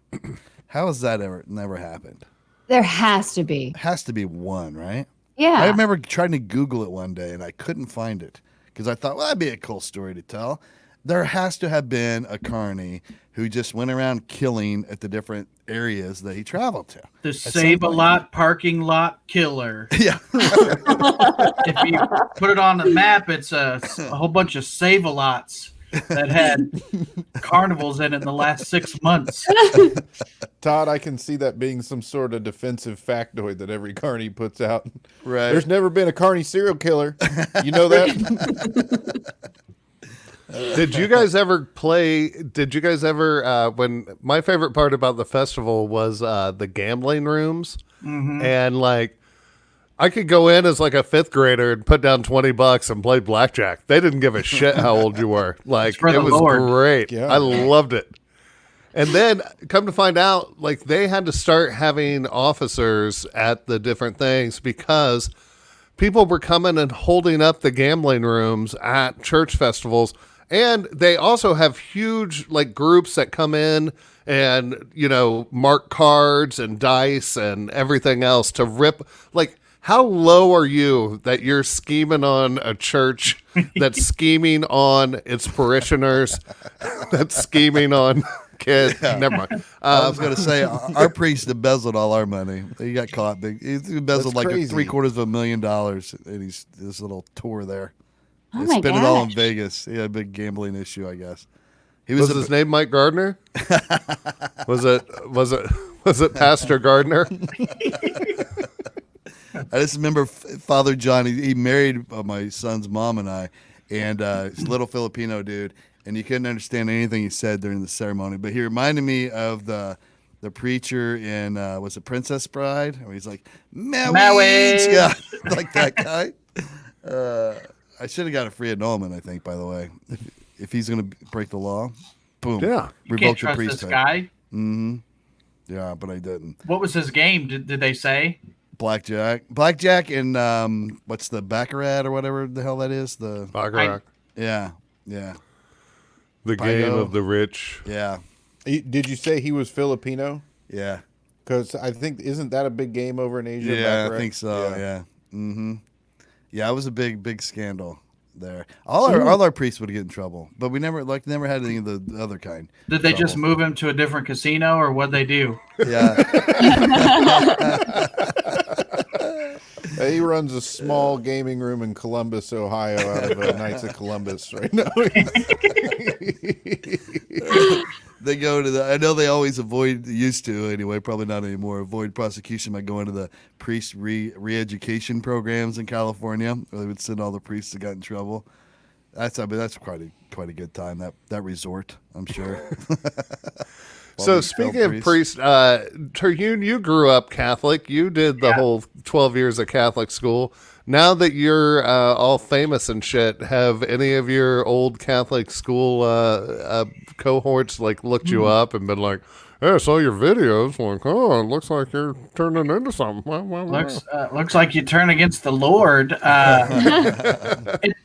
How has that never happened? There has to be. It has to be one, right? Yeah. I remember trying to Google it one day and I couldn't find it because I thought, well, that'd be a cool story to tell. There has to have been a Carney who just went around killing at the different areas that he traveled to. The some Save-A-Lot parking lot killer. Yeah. If you put it on the map, it's a whole bunch of Save-A-Lots that had carnivals in it in the last 6 months. Todd, I can see that being some sort of defensive factoid that every carny puts out. Right. There's never been a carny serial killer. You know that? Did you guys ever when my favorite part about the festival was the gambling rooms, and like I could go in as like a fifth grader and put down $20 and play blackjack. They didn't give a shit how old you were. Like, for it the was Lord. great. Yeah. I loved it. And then come to find out, like, they had to start having officers at the different things because people were coming and holding up the gambling rooms at church festivals. And they also have huge like groups that come in and, you know, mark cards and dice and everything else to rip. Like, how low are you that you're scheming on a church that's scheming on its parishioners, that's scheming on kids? Never mind. I was going to say, our priest embezzled all our money. He got caught big. He embezzled That's like crazy. $750,000 in this little tour there. Oh He my spent it all in gosh. Vegas. He had a big gambling issue, I guess. He Was was, his name Mike Gardner? Was it Pastor Gardner? I just remember Father John. He married my son's mom and I, and he's a little Filipino dude, and you couldn't understand anything he said during the ceremony. But he reminded me of the preacher in was it Princess Bride? Where he's like, "Marriage," yeah, like that guy. I should have got a free annulment. I think, by the way, if he's going to break the law, boom, Yeah. You revoke can't the trust this priesthood. guy. Mm-hmm. Yeah, but I didn't. What was his game? Did they say? Blackjack, and what's the baccarat or whatever the hell that is? The Baccarat. yeah. The game Pygo. of the rich. Yeah. Did you say he was Filipino? Yeah. Because I think, isn't that a big game over in Asia? Yeah, Baccarat? I think so. Yeah. Mm-hmm. Yeah, it was a big scandal there. All our priests would get in trouble, but we never had any of the other kind. Did they just trouble. move him to a different casino, or what'd they do? Yeah. He runs a small gaming room in Columbus, Ohio, out of Knights of Columbus right now. They go to I know they always used to anyway, probably not anymore, avoid prosecution by going to the priest re-education programs in California, where they would send all the priests that got in trouble. That's quite a good time, that resort, I'm sure. So speaking of priests, Terhune, you grew up Catholic. You did the whole 12 years of Catholic school. Now that you're all famous and shit, have any of your old Catholic school cohorts looked you up and been like, "Hey, I saw your videos. Like, oh, it looks like you're turning into something." Looks like you turn against the Lord.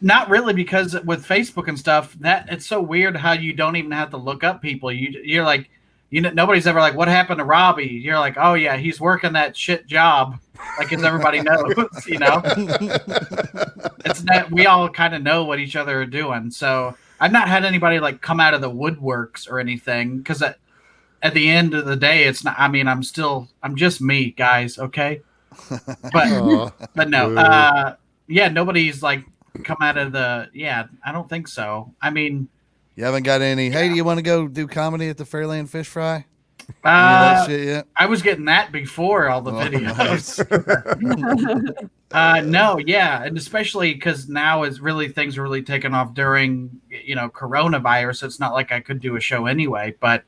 Not really, because with Facebook and stuff, that it's so weird how you don't even have to look up people. You're like, nobody's ever like, "What happened to Robbie?" You're like, "Oh yeah, he's working that shit job," as everybody knows. It's that we all kind of know what each other are doing. So I've not had anybody come out of the woodworks or anything, because at the end of the day, it's not. I mean, I'm just me, guys. Okay, but no, nobody's come out of the. Yeah, I don't think so. I mean. You haven't got any, hey, do you want to go do comedy at the Fairland Fish Fry? That shit yet? I was getting that before all the videos. No, yeah. And especially because now things are really taking off during, coronavirus. It's not like I could do a show anyway. But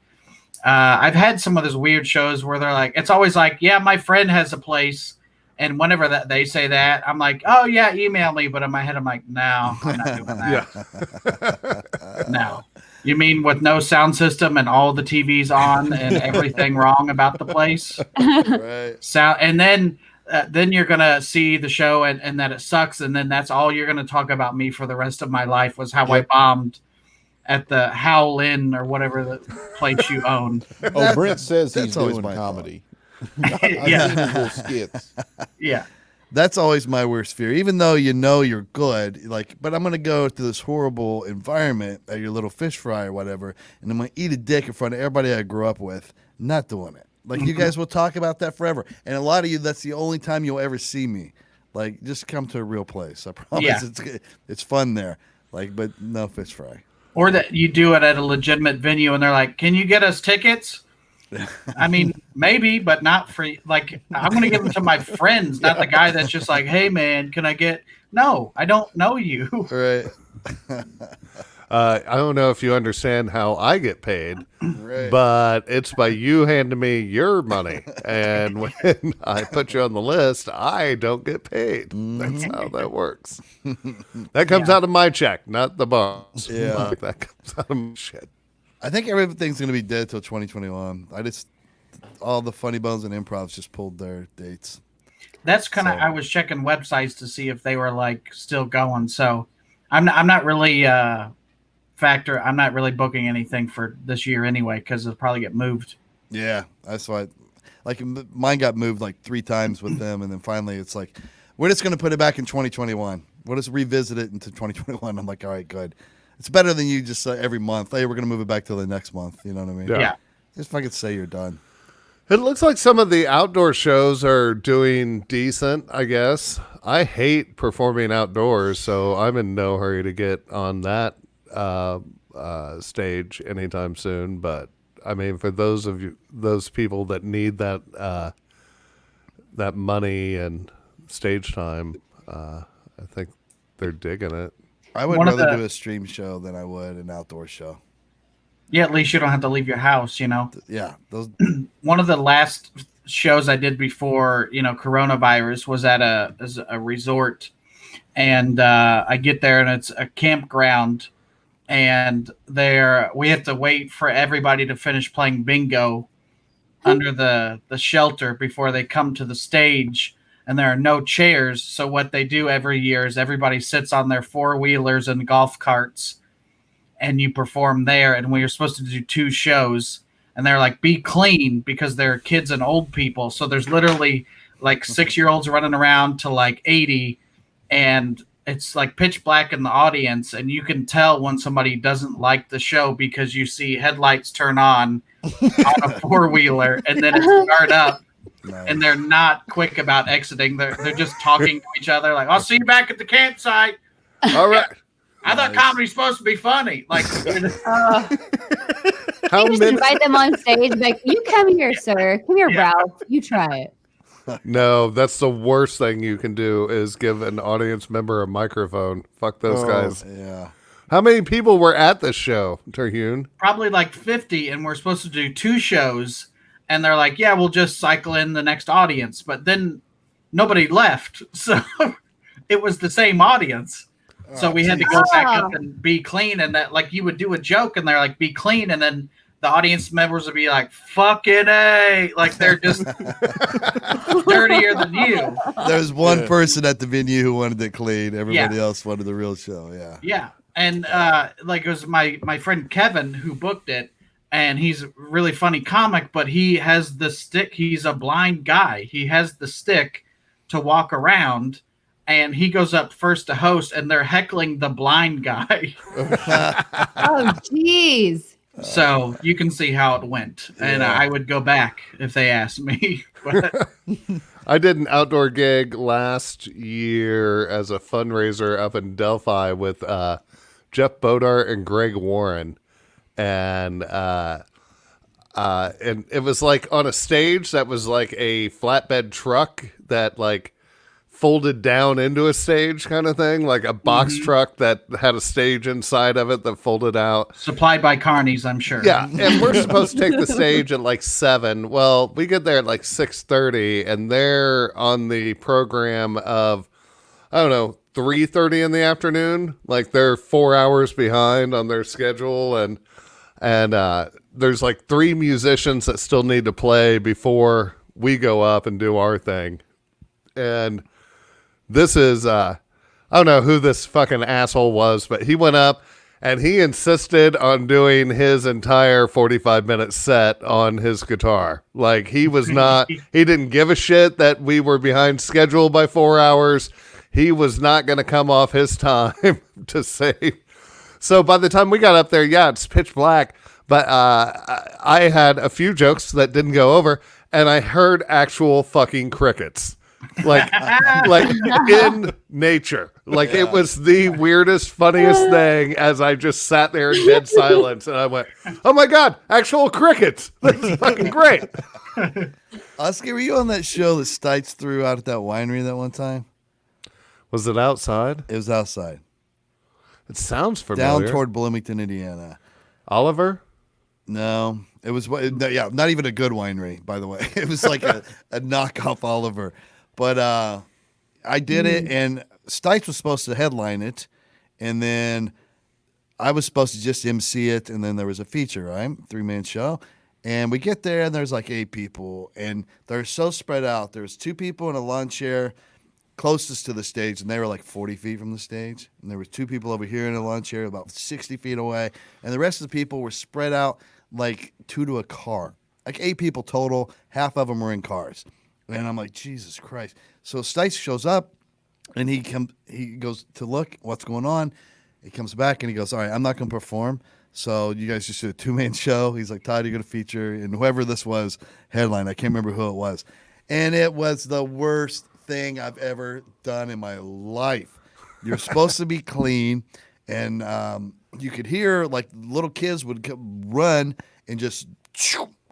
I've had some of those weird shows where they're like, it's always like, yeah, my friend has a place. And whenever they say that, I'm like, oh, yeah, email me. But in my head, I'm like, no, I'm not doing that. No. You mean with no sound system and all the TVs on and everything wrong about the place? Right. And then you're going to see the show and that it sucks. And then that's all you're going to talk about me for the rest of my life was how I bombed at the Howlin or whatever the place you own. Brent says he's doing comedy. Yeah. Skits. Yeah. That's always my worst fear. Even though you're good, but I'm gonna go to this horrible environment at your little fish fry or whatever, and I'm gonna eat a dick in front of everybody I grew up with. Not doing it. You guys will talk about that forever, and a lot of you, that's the only time you'll ever see me. Just come to a real place. I promise. It's fun there. But no fish fry. Or that you do it at a legitimate venue, and they're like, "Can you get us tickets?" I mean, maybe, but not free. I'm going to give them to my friends, not the guy that's just like, "Hey, man, can I get?" No, I don't know you. Right. I don't know if you understand how I get paid, Right. but it's by you handing me your money. And when I put you on the list, I don't get paid. That's how that works. That comes out of my check, not the boss. Yeah. That comes out of my shit. I think everything's going to be dead till 2021. All the funny bones and improvs just pulled their dates. That's kind of. I was checking websites to see if they were still going. So I'm not really I'm not really booking anything for this year anyway, because it'll probably get moved. Yeah, that's why. Mine got moved 3 times with them, and then finally it's we're just going to put it back in 2021. We'll just revisit it into 2021. I'm like, all right, good. It's better than you just every month. Hey, we're going to move it back to the next month. You know what I mean? Yeah. Just fucking say you're done. It looks like some of the outdoor shows are doing decent, I guess. I hate performing outdoors, so I'm in no hurry to get on that stage anytime soon. But I mean, for those people that need that that money and stage time. I think they're digging it. I would One of rather the- do a stream show than I would an outdoor show. Yeah, at least you don't have to leave your house, you know. Yeah, those. One of the last shows I did before, coronavirus was at a resort, and I get there and it's a campground, and there we have to wait for everybody to finish playing bingo under the shelter before they come to the stage, and there are no chairs. So what they do every year is everybody sits on their four-wheelers and golf carts, and you perform there. And we were supposed to do 2 shows, and they're like, be clean, because they're kids and old people. So there's literally like 6-year-olds running around to like 80, and it's like pitch black in the audience, and you can tell when somebody doesn't like the show because you see headlights turn on a four-wheeler, and then it's start up, Nice. and they're not quick about exiting. They're just talking to each other like, I'll see you back at the campsite. All right. I thought Nice. comedy's supposed to be funny. Like, How You just many? invite them on stage, and be like, you come here, sir. Come here, Yeah. Ralph. You try it. No, that's the worst thing you can do is give an audience member a microphone. Fuck those guys. Yeah. How many people were at this show, Terhune? probably like 50, and we're supposed to do 2 shows, and they're like, yeah, we'll just cycle in the next audience. But then nobody left, so it was the same audience. So we had to go back up and be clean, and that, like, you would do a joke and they're like, be clean, and then the audience members would be like, fucking A, like they're just dirtier than you. There's one person at the venue who wanted it clean. Everybody Yeah. else wanted the real show. Yeah. Yeah. And like, it was my friend Kevin who booked it, and he's a really funny comic, but he has the stick. He's a blind guy. He has the stick to walk around, and he goes up first to host, and they're heckling the blind guy. Oh, jeez. So you can see how it went. And Yeah. I would go back if they asked me. But I did an outdoor gig last year as a fundraiser up in Delphi with Jeff Bodart and Greg Warren. And it was like on a stage that was like a flatbed truck that like folded down into a stage kind of thing, like a box truck that had a stage inside of it that folded out. supplied by Carney's, I'm sure. Yeah, and we're supposed to take the stage at like 7. Well, we get there at like 6:30, and they're on the program of, I don't know, 3:30 in the afternoon. Like they're 4 hours behind on their schedule, and there's like 3 musicians that still need to play before we go up and do our thing. And this is, I don't know who this fucking asshole was, but he went up and he insisted on doing his entire 45-minute set on his guitar. Like he was not, he didn't give a shit that we were behind schedule by 4 hours. He was not going to come off his time to save. So by the time we got up there, yeah, it's pitch black. But I had a few jokes that didn't go over, and I heard actual fucking crickets. Like in nature. Like it was the weirdest, funniest thing as I just sat there in dead silence, and I went, oh my God, actual crickets. This is fucking great. Oscar, were you on that show that Stites threw out at that winery that one time? Was it outside? It was outside. It sounds familiar. Down toward Bloomington, Indiana. Oliver? No, it was, yeah, not even a good winery, by the way. It was like a knockoff Oliver. But I did it, and Stites was supposed to headline it, and then I was supposed to just MC it, and then there was a feature, right? 3-man show. And we get there, and there's like 8 people, and they're so spread out. There's 2 people in a lawn chair closest to the stage, and they were like 40 feet from the stage. And there were 2 people over here in a lawn chair about 60 feet away. And the rest of the people were spread out like 2 to a car. Like 8 people total. Half of them were in cars. And I'm like, Jesus Christ. So Stice shows up, and he goes to look what's going on. He comes back, and he goes, all right, I'm not going to perform. So you guys just do a 2-man show. He's like, Todd, you're going to feature. And whoever this was, headline. I can't remember who it was. And it was the worst thing I've ever done in my life. You're supposed to be clean, and you could hear like little kids would run and just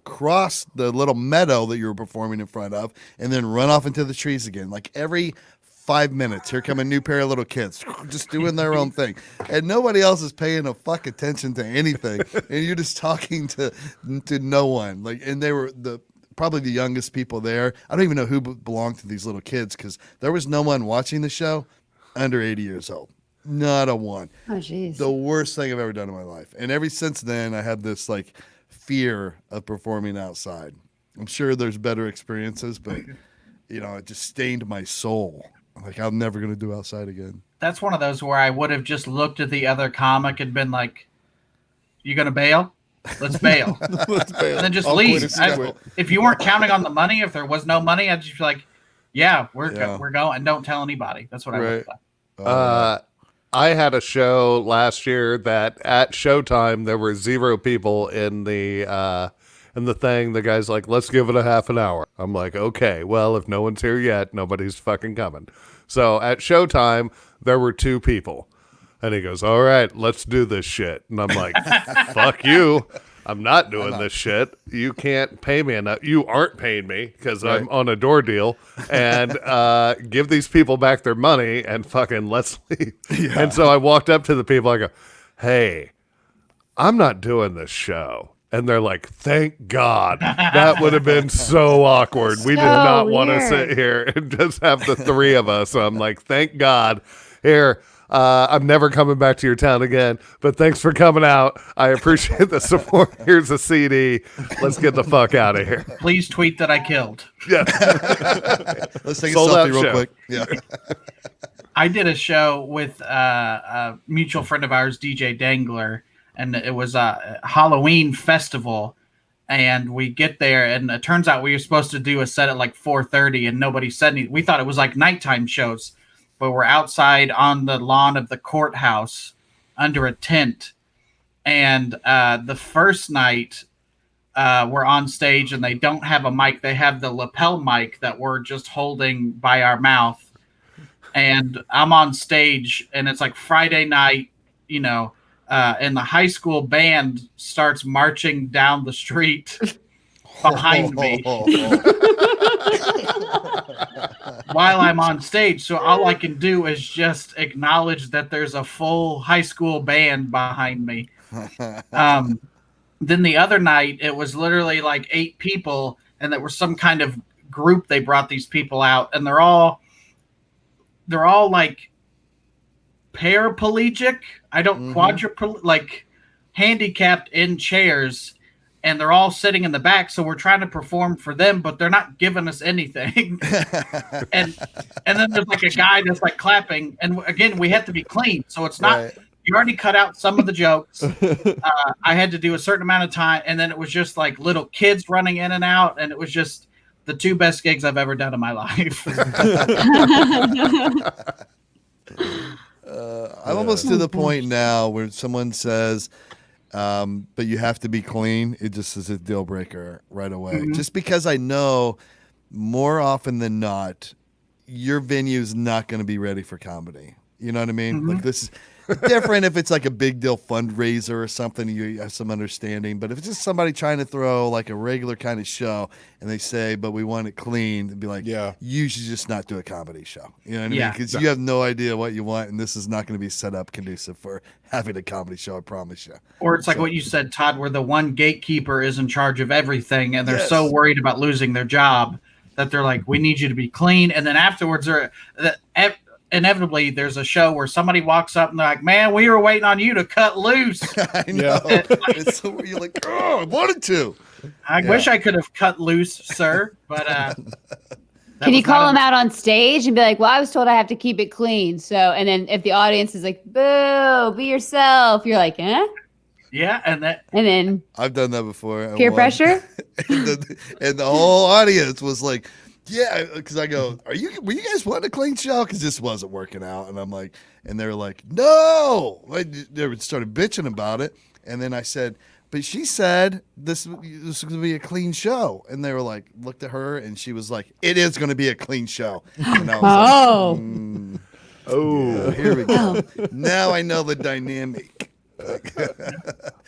cross the little meadow that you were performing in front of, and then run off into the trees again. Like every 5 minutes, here come a new pair of little kids just doing their own thing, and nobody else is paying a fuck attention to anything, and you're just talking to no one. Like, and they were probably the youngest people there. I don't even know who belonged to these little kids because there was no one watching the show under 80 years old. Not a one. Oh, jeez. The worst thing I've ever done in my life. And ever since then, I had this like fear of performing outside. I'm sure there's better experiences, but it just stained my soul. Like, I'm never going to do outside again. That's one of those where I would have just looked at the other comic and been like, "You going to bail? Let's bail." Let's bail. And then just I'll leave. quit and quit. If you weren't counting on the money, if there was no money, I'd just be like, "Yeah, we're going. Don't tell anybody." That's what I would have done. I had a show last year that at showtime there were 0 people in the thing. The guy's like, "Let's give it a half an hour." I'm like, "Okay, well, if no one's here yet, nobody's fucking coming." So at showtime there were 2 people, and he goes, "All right, let's do this shit." And I'm like, "Fuck you. I'm not doing this shit. You can't pay me enough. You aren't paying me because I'm on a door deal. And give these people back their money and fucking let's leave." Yeah. And so I walked up to the people. I go, "Hey, I'm not doing this show." And they're like, "Thank God." That would have been so awkward. We did not want to sit here and just have the 3 of us. So I'm like, "Thank God." Here. I'm never coming back to your town again, but thanks for coming out. I appreciate the support. Here's a CD. Let's get the fuck out of here. Please tweet that I killed. Yeah. Let's take Sold a out selfie real show. quick. Yeah. I did a show with a mutual friend of ours, DJ Dangler, and it was a Halloween festival. And we get there, and it turns out we were supposed to do a set at like 4:30, and nobody said anything. We thought it was like nighttime shows. But we're outside on the lawn of the courthouse under a tent. And the first night we're on stage and they don't have a mic. They have the lapel mic that we're just holding by our mouth. And I'm on stage and it's like Friday night, and the high school band starts marching down the street behind me. While I'm on stage, so all I can do is just acknowledge that there's a full high school band behind me. Then the other night, it was literally like 8 people, and there was some kind of group. They brought these people out, and they're all like paraplegic. I don't like handicapped in chairs. And they're all sitting in the back, so we're trying to perform for them, but they're not giving us anything. and then there's like a guy that's like clapping, and again, we have to be clean, so it's not. Right. You already cut out some of the jokes. I had to do a certain amount of time, and then it was just like little kids running in and out, and it was just the 2 best gigs I've ever done in my life. I'm almost to the point now where someone says, but you have to be clean. It just is a deal breaker right away. Mm-hmm. Just because I know more often than not, your venue is not going to be ready for comedy. You know what I mean? Mm-hmm. Like, this is different if it's like a big deal fundraiser or something, you have some understanding. But if it's just somebody trying to throw like a regular kind of show and they say, "But we want it clean," and be like, "Yeah, you should just not do a comedy show." You know what I mean? Because you have no idea what you want, and this is not going to be set up conducive for having a comedy show, I promise you. Or it's like what you said, Todd, where the one gatekeeper is in charge of everything, and they're so worried about losing their job that they're like, "We need you to be clean." And then afterwards, inevitably there's a show where somebody walks up and they're like, "Man, we were waiting on you to cut loose." I know. It's so, you're like, "Oh, I wanted to." I wish I could have cut loose, sir. But can you call him out on stage and be like, "Well, I was told I have to keep it clean." So, and then if the audience is like, "Boo, be yourself," you're like, "Eh?" Yeah, and then I've done that before. Peer pressure, and the whole audience was like, "Yeah," because I go, were you guys wanting a clean show? Because this wasn't working out. And I'm like, and they were like, "No." They started bitching about it. And then I said, "But she said this is going to be a clean show." And they were like, looked at her and she was like, "It is going to be a clean show." And I was like, yeah, here we go. Now I know the dynamic. think.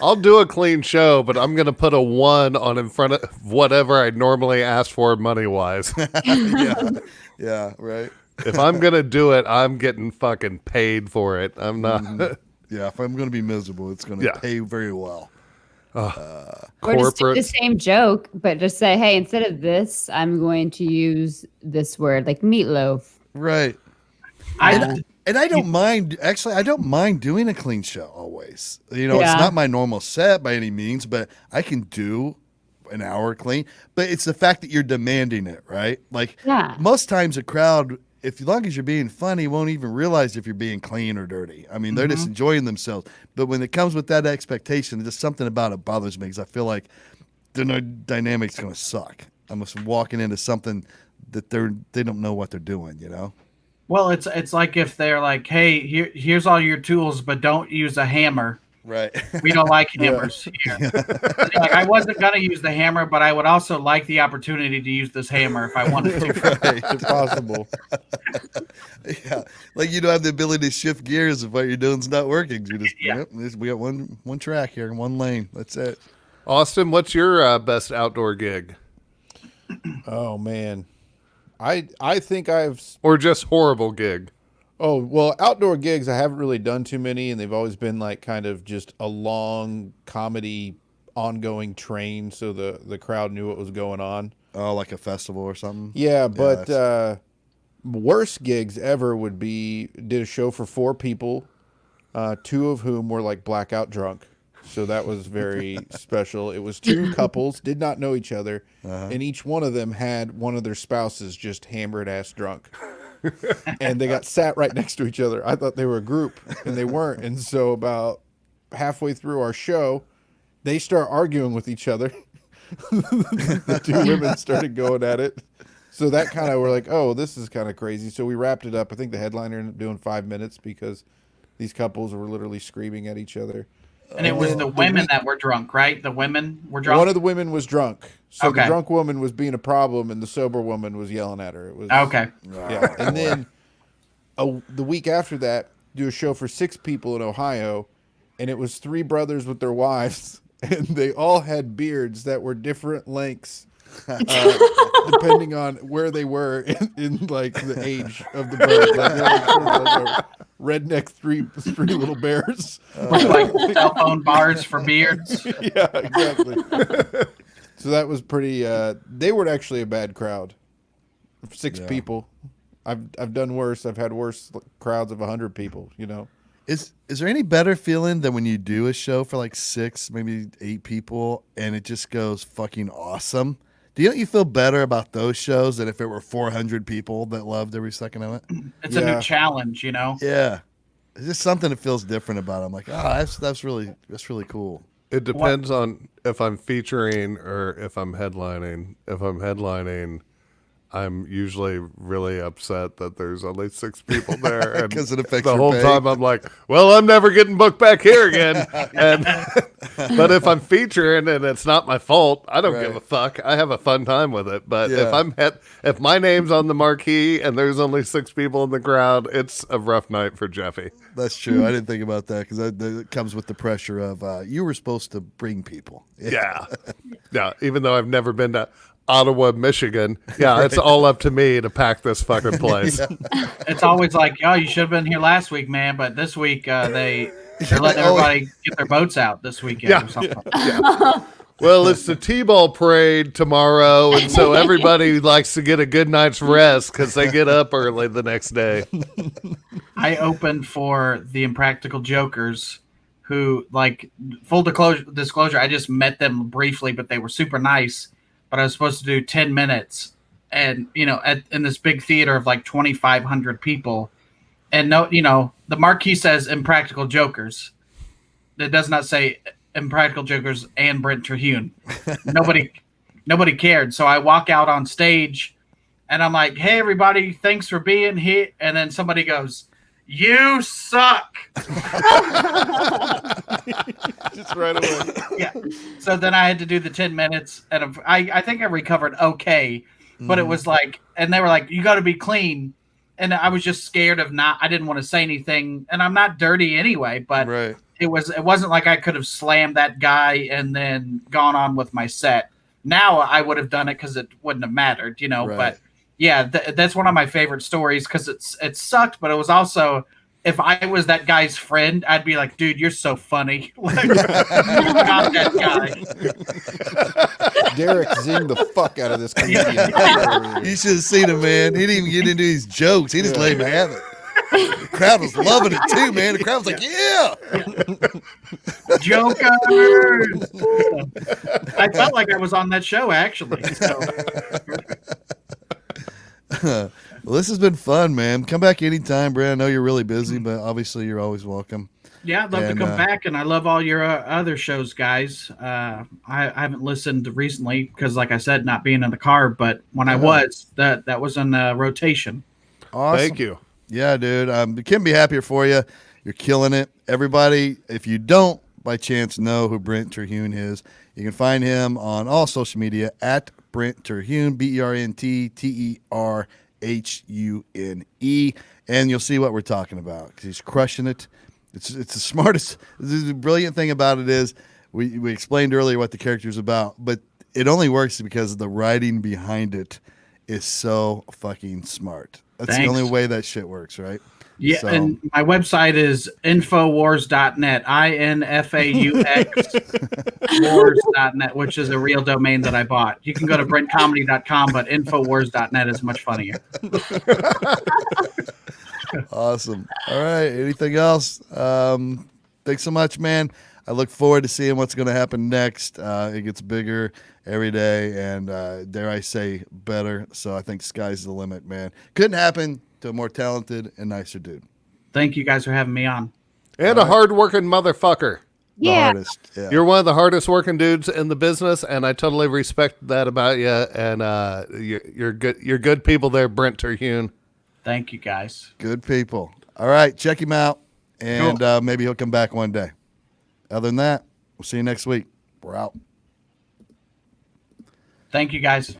I'll do a clean show, but I'm going to put a 1 on in front of whatever I normally ask for money-wise. Yeah, right. If I'm going to do it, I'm getting fucking paid for it. I'm not. Yeah, if I'm going to be miserable, it's going to pay very well. Or just do the same joke, but just say, hey, instead of this, I'm going to use this word, like meatloaf. Right. And I don't mind, actually, I don't mind doing a clean show always. You know, it's not my normal set by any means, but I can do an hour clean. But it's the fact that you're demanding it, right? Like, most times a crowd, as long as you're being funny, won't even realize if you're being clean or dirty. I mean, they're just enjoying themselves. But when it comes with that expectation, just something about it bothers me because I feel like the dynamic's going to suck. I'm just walking into something that they don't know what they're doing, you know? Well, it's like if they're like, hey, here's all your tools, but don't use a hammer. Right. We don't like hammers here. Like, I wasn't going to use the hammer, but I would also like the opportunity to use this hammer if I wanted to. Right. If possible. Yeah. Like you don't have the ability to shift gears if what you're doing is not working. You just, we got one track here, one lane. That's it. Austin, what's your best outdoor gig? Oh, man. I think I've... Or just horrible gig? Oh, well, outdoor gigs, I haven't really done too many, and they've always been like kind of just a long comedy ongoing train so the crowd knew what was going on. Oh, like a festival or something? Yeah, but worst gigs ever would be, did a show for 4 people, 2 of whom were like blackout drunk. So that was very special. It was 2 couples, did not know each other, and each one of them had one of their spouses just hammered ass drunk. And they got sat right next to each other. I thought they were a group, and they weren't. And so about halfway through our show, they start arguing with each other. The 2 women started going at it. So that kind of, we're like, oh, this is kind of crazy. So we wrapped it up. I think the headliner ended up doing 5 minutes because these couples were literally screaming at each other. And it was the women that were drunk, right? The women were drunk? One of the women was drunk. So the drunk woman was being a problem, and the sober woman was yelling at her. It was okay. Yeah. And then the week after that, do a show for 6 people in Ohio, and it was 3 brothers with their wives, and they all had beards that were different lengths, depending on where they were in like the age of the bird. Like, like a redneck three little bears. Like cell phone bars for beards. Yeah, exactly. So that was pretty. They were actually a bad crowd. 6 people. I've done worse. I've had worse crowds of 100 people. You know. Is there any better feeling than when you do a show for like 6, maybe 8 people, and it just goes fucking awesome? Don't you feel better about those shows than if it were 400 people that loved every second of it? It's a new challenge, you know. Yeah, it's just something that feels different about it. I'm like, oh, that's really cool. It depends on if I'm featuring or if I'm headlining. If I'm headlining, I'm usually really upset that there's only 6 people there. Because it affects the your whole pay. time I'm like, well, I'm never getting booked back here again. But if I'm featuring and it's not my fault, I don't give a fuck. I have a fun time with it. But if my name's on the marquee and there's only 6 people in the crowd, it's a rough night for Jeffy. That's true. I didn't think about that because it comes with the pressure of you were supposed to bring people. Yeah. Even though I've never been to Ottawa, Michigan. Yeah, it's all up to me to pack this fucking place. It's always like, oh, you should have been here last week, man. But this week they're letting everybody get their boats out this weekend or something. Yeah. Well, it's the T-ball parade tomorrow, and so everybody likes to get a good night's rest because they get up early the next day. I opened for the Impractical Jokers, who, like, full disclosure, I just met them briefly, but they were super nice. But I was supposed to do 10 minutes, and in this big theater of like 2,500 people, and the marquee says Impractical Jokers. It does not say Impractical Jokers and Brent Terhune. Nobody cared. So I walk out on stage, and I'm like, "Hey, everybody, thanks for being here." And then somebody goes, "You suck." Just right away. Yeah. So then I had to do the 10 minutes, and I think I recovered okay, but it was like, and they were like, "You got to be clean," and I was just scared of I didn't want to say anything, and I'm not dirty anyway, but it wasn't like I could have slammed that guy and then gone on with my set. Now I would have done it because it wouldn't have mattered, you know. Right. But yeah, that's one of my favorite stories because it sucked, but it was also, if I was that guy's friend, I'd be like, dude, you're so funny. Like, you're not that guy. Derek zinged the fuck out of this comedian. You should have seen him, man. He didn't even get into his jokes. He just let him have it. The crowd was loving it too, man. The crowd was like, yeah. Jokers. I felt like I was on that show, actually. So. Well, this has been fun, man. Come back anytime, Brent. I know you're really busy, but obviously you're always welcome. Yeah, I'd love to come back, and I love all your other shows, guys. I haven't listened recently because, like I said, not being in the car, but when I was, that was on rotation. Awesome. Thank you. Yeah, dude. Couldn't be happier for you. You're killing it. Everybody, if you don't by chance know who Brent Terhune is, you can find him on all social media at Brent Terhune, BrentTerhune, and you'll see what we're talking about because he's crushing it. It's the smartest. The brilliant thing about it is we explained earlier what the character's about, but it only works because the writing behind it is so fucking smart. That's Thanks. the only way that shit works, right? Yeah, So- and my website is infowars.net, INFAUX wars.net, which is a real domain that I bought. You can go to brentcomedy.com, but infowars.net is much funnier. Awesome. All right. Anything else? Thanks so much, man. I look forward to seeing what's going to happen next. It gets bigger every day, and dare I say, better. So I think sky's the limit, man. Couldn't happen to a more talented and nicer dude. Thank you guys for having me on. And a hard-working motherfucker. The Yeah. hardest. Yeah. You're one of the hardest working dudes in the business, and I totally respect that about you. And you're good. You're good people there, Brent Terhune. Thank you, guys. Good people. All right. Check him out, and maybe he'll come back one day. Other than that, we'll see you next week. We're out. Thank you, guys.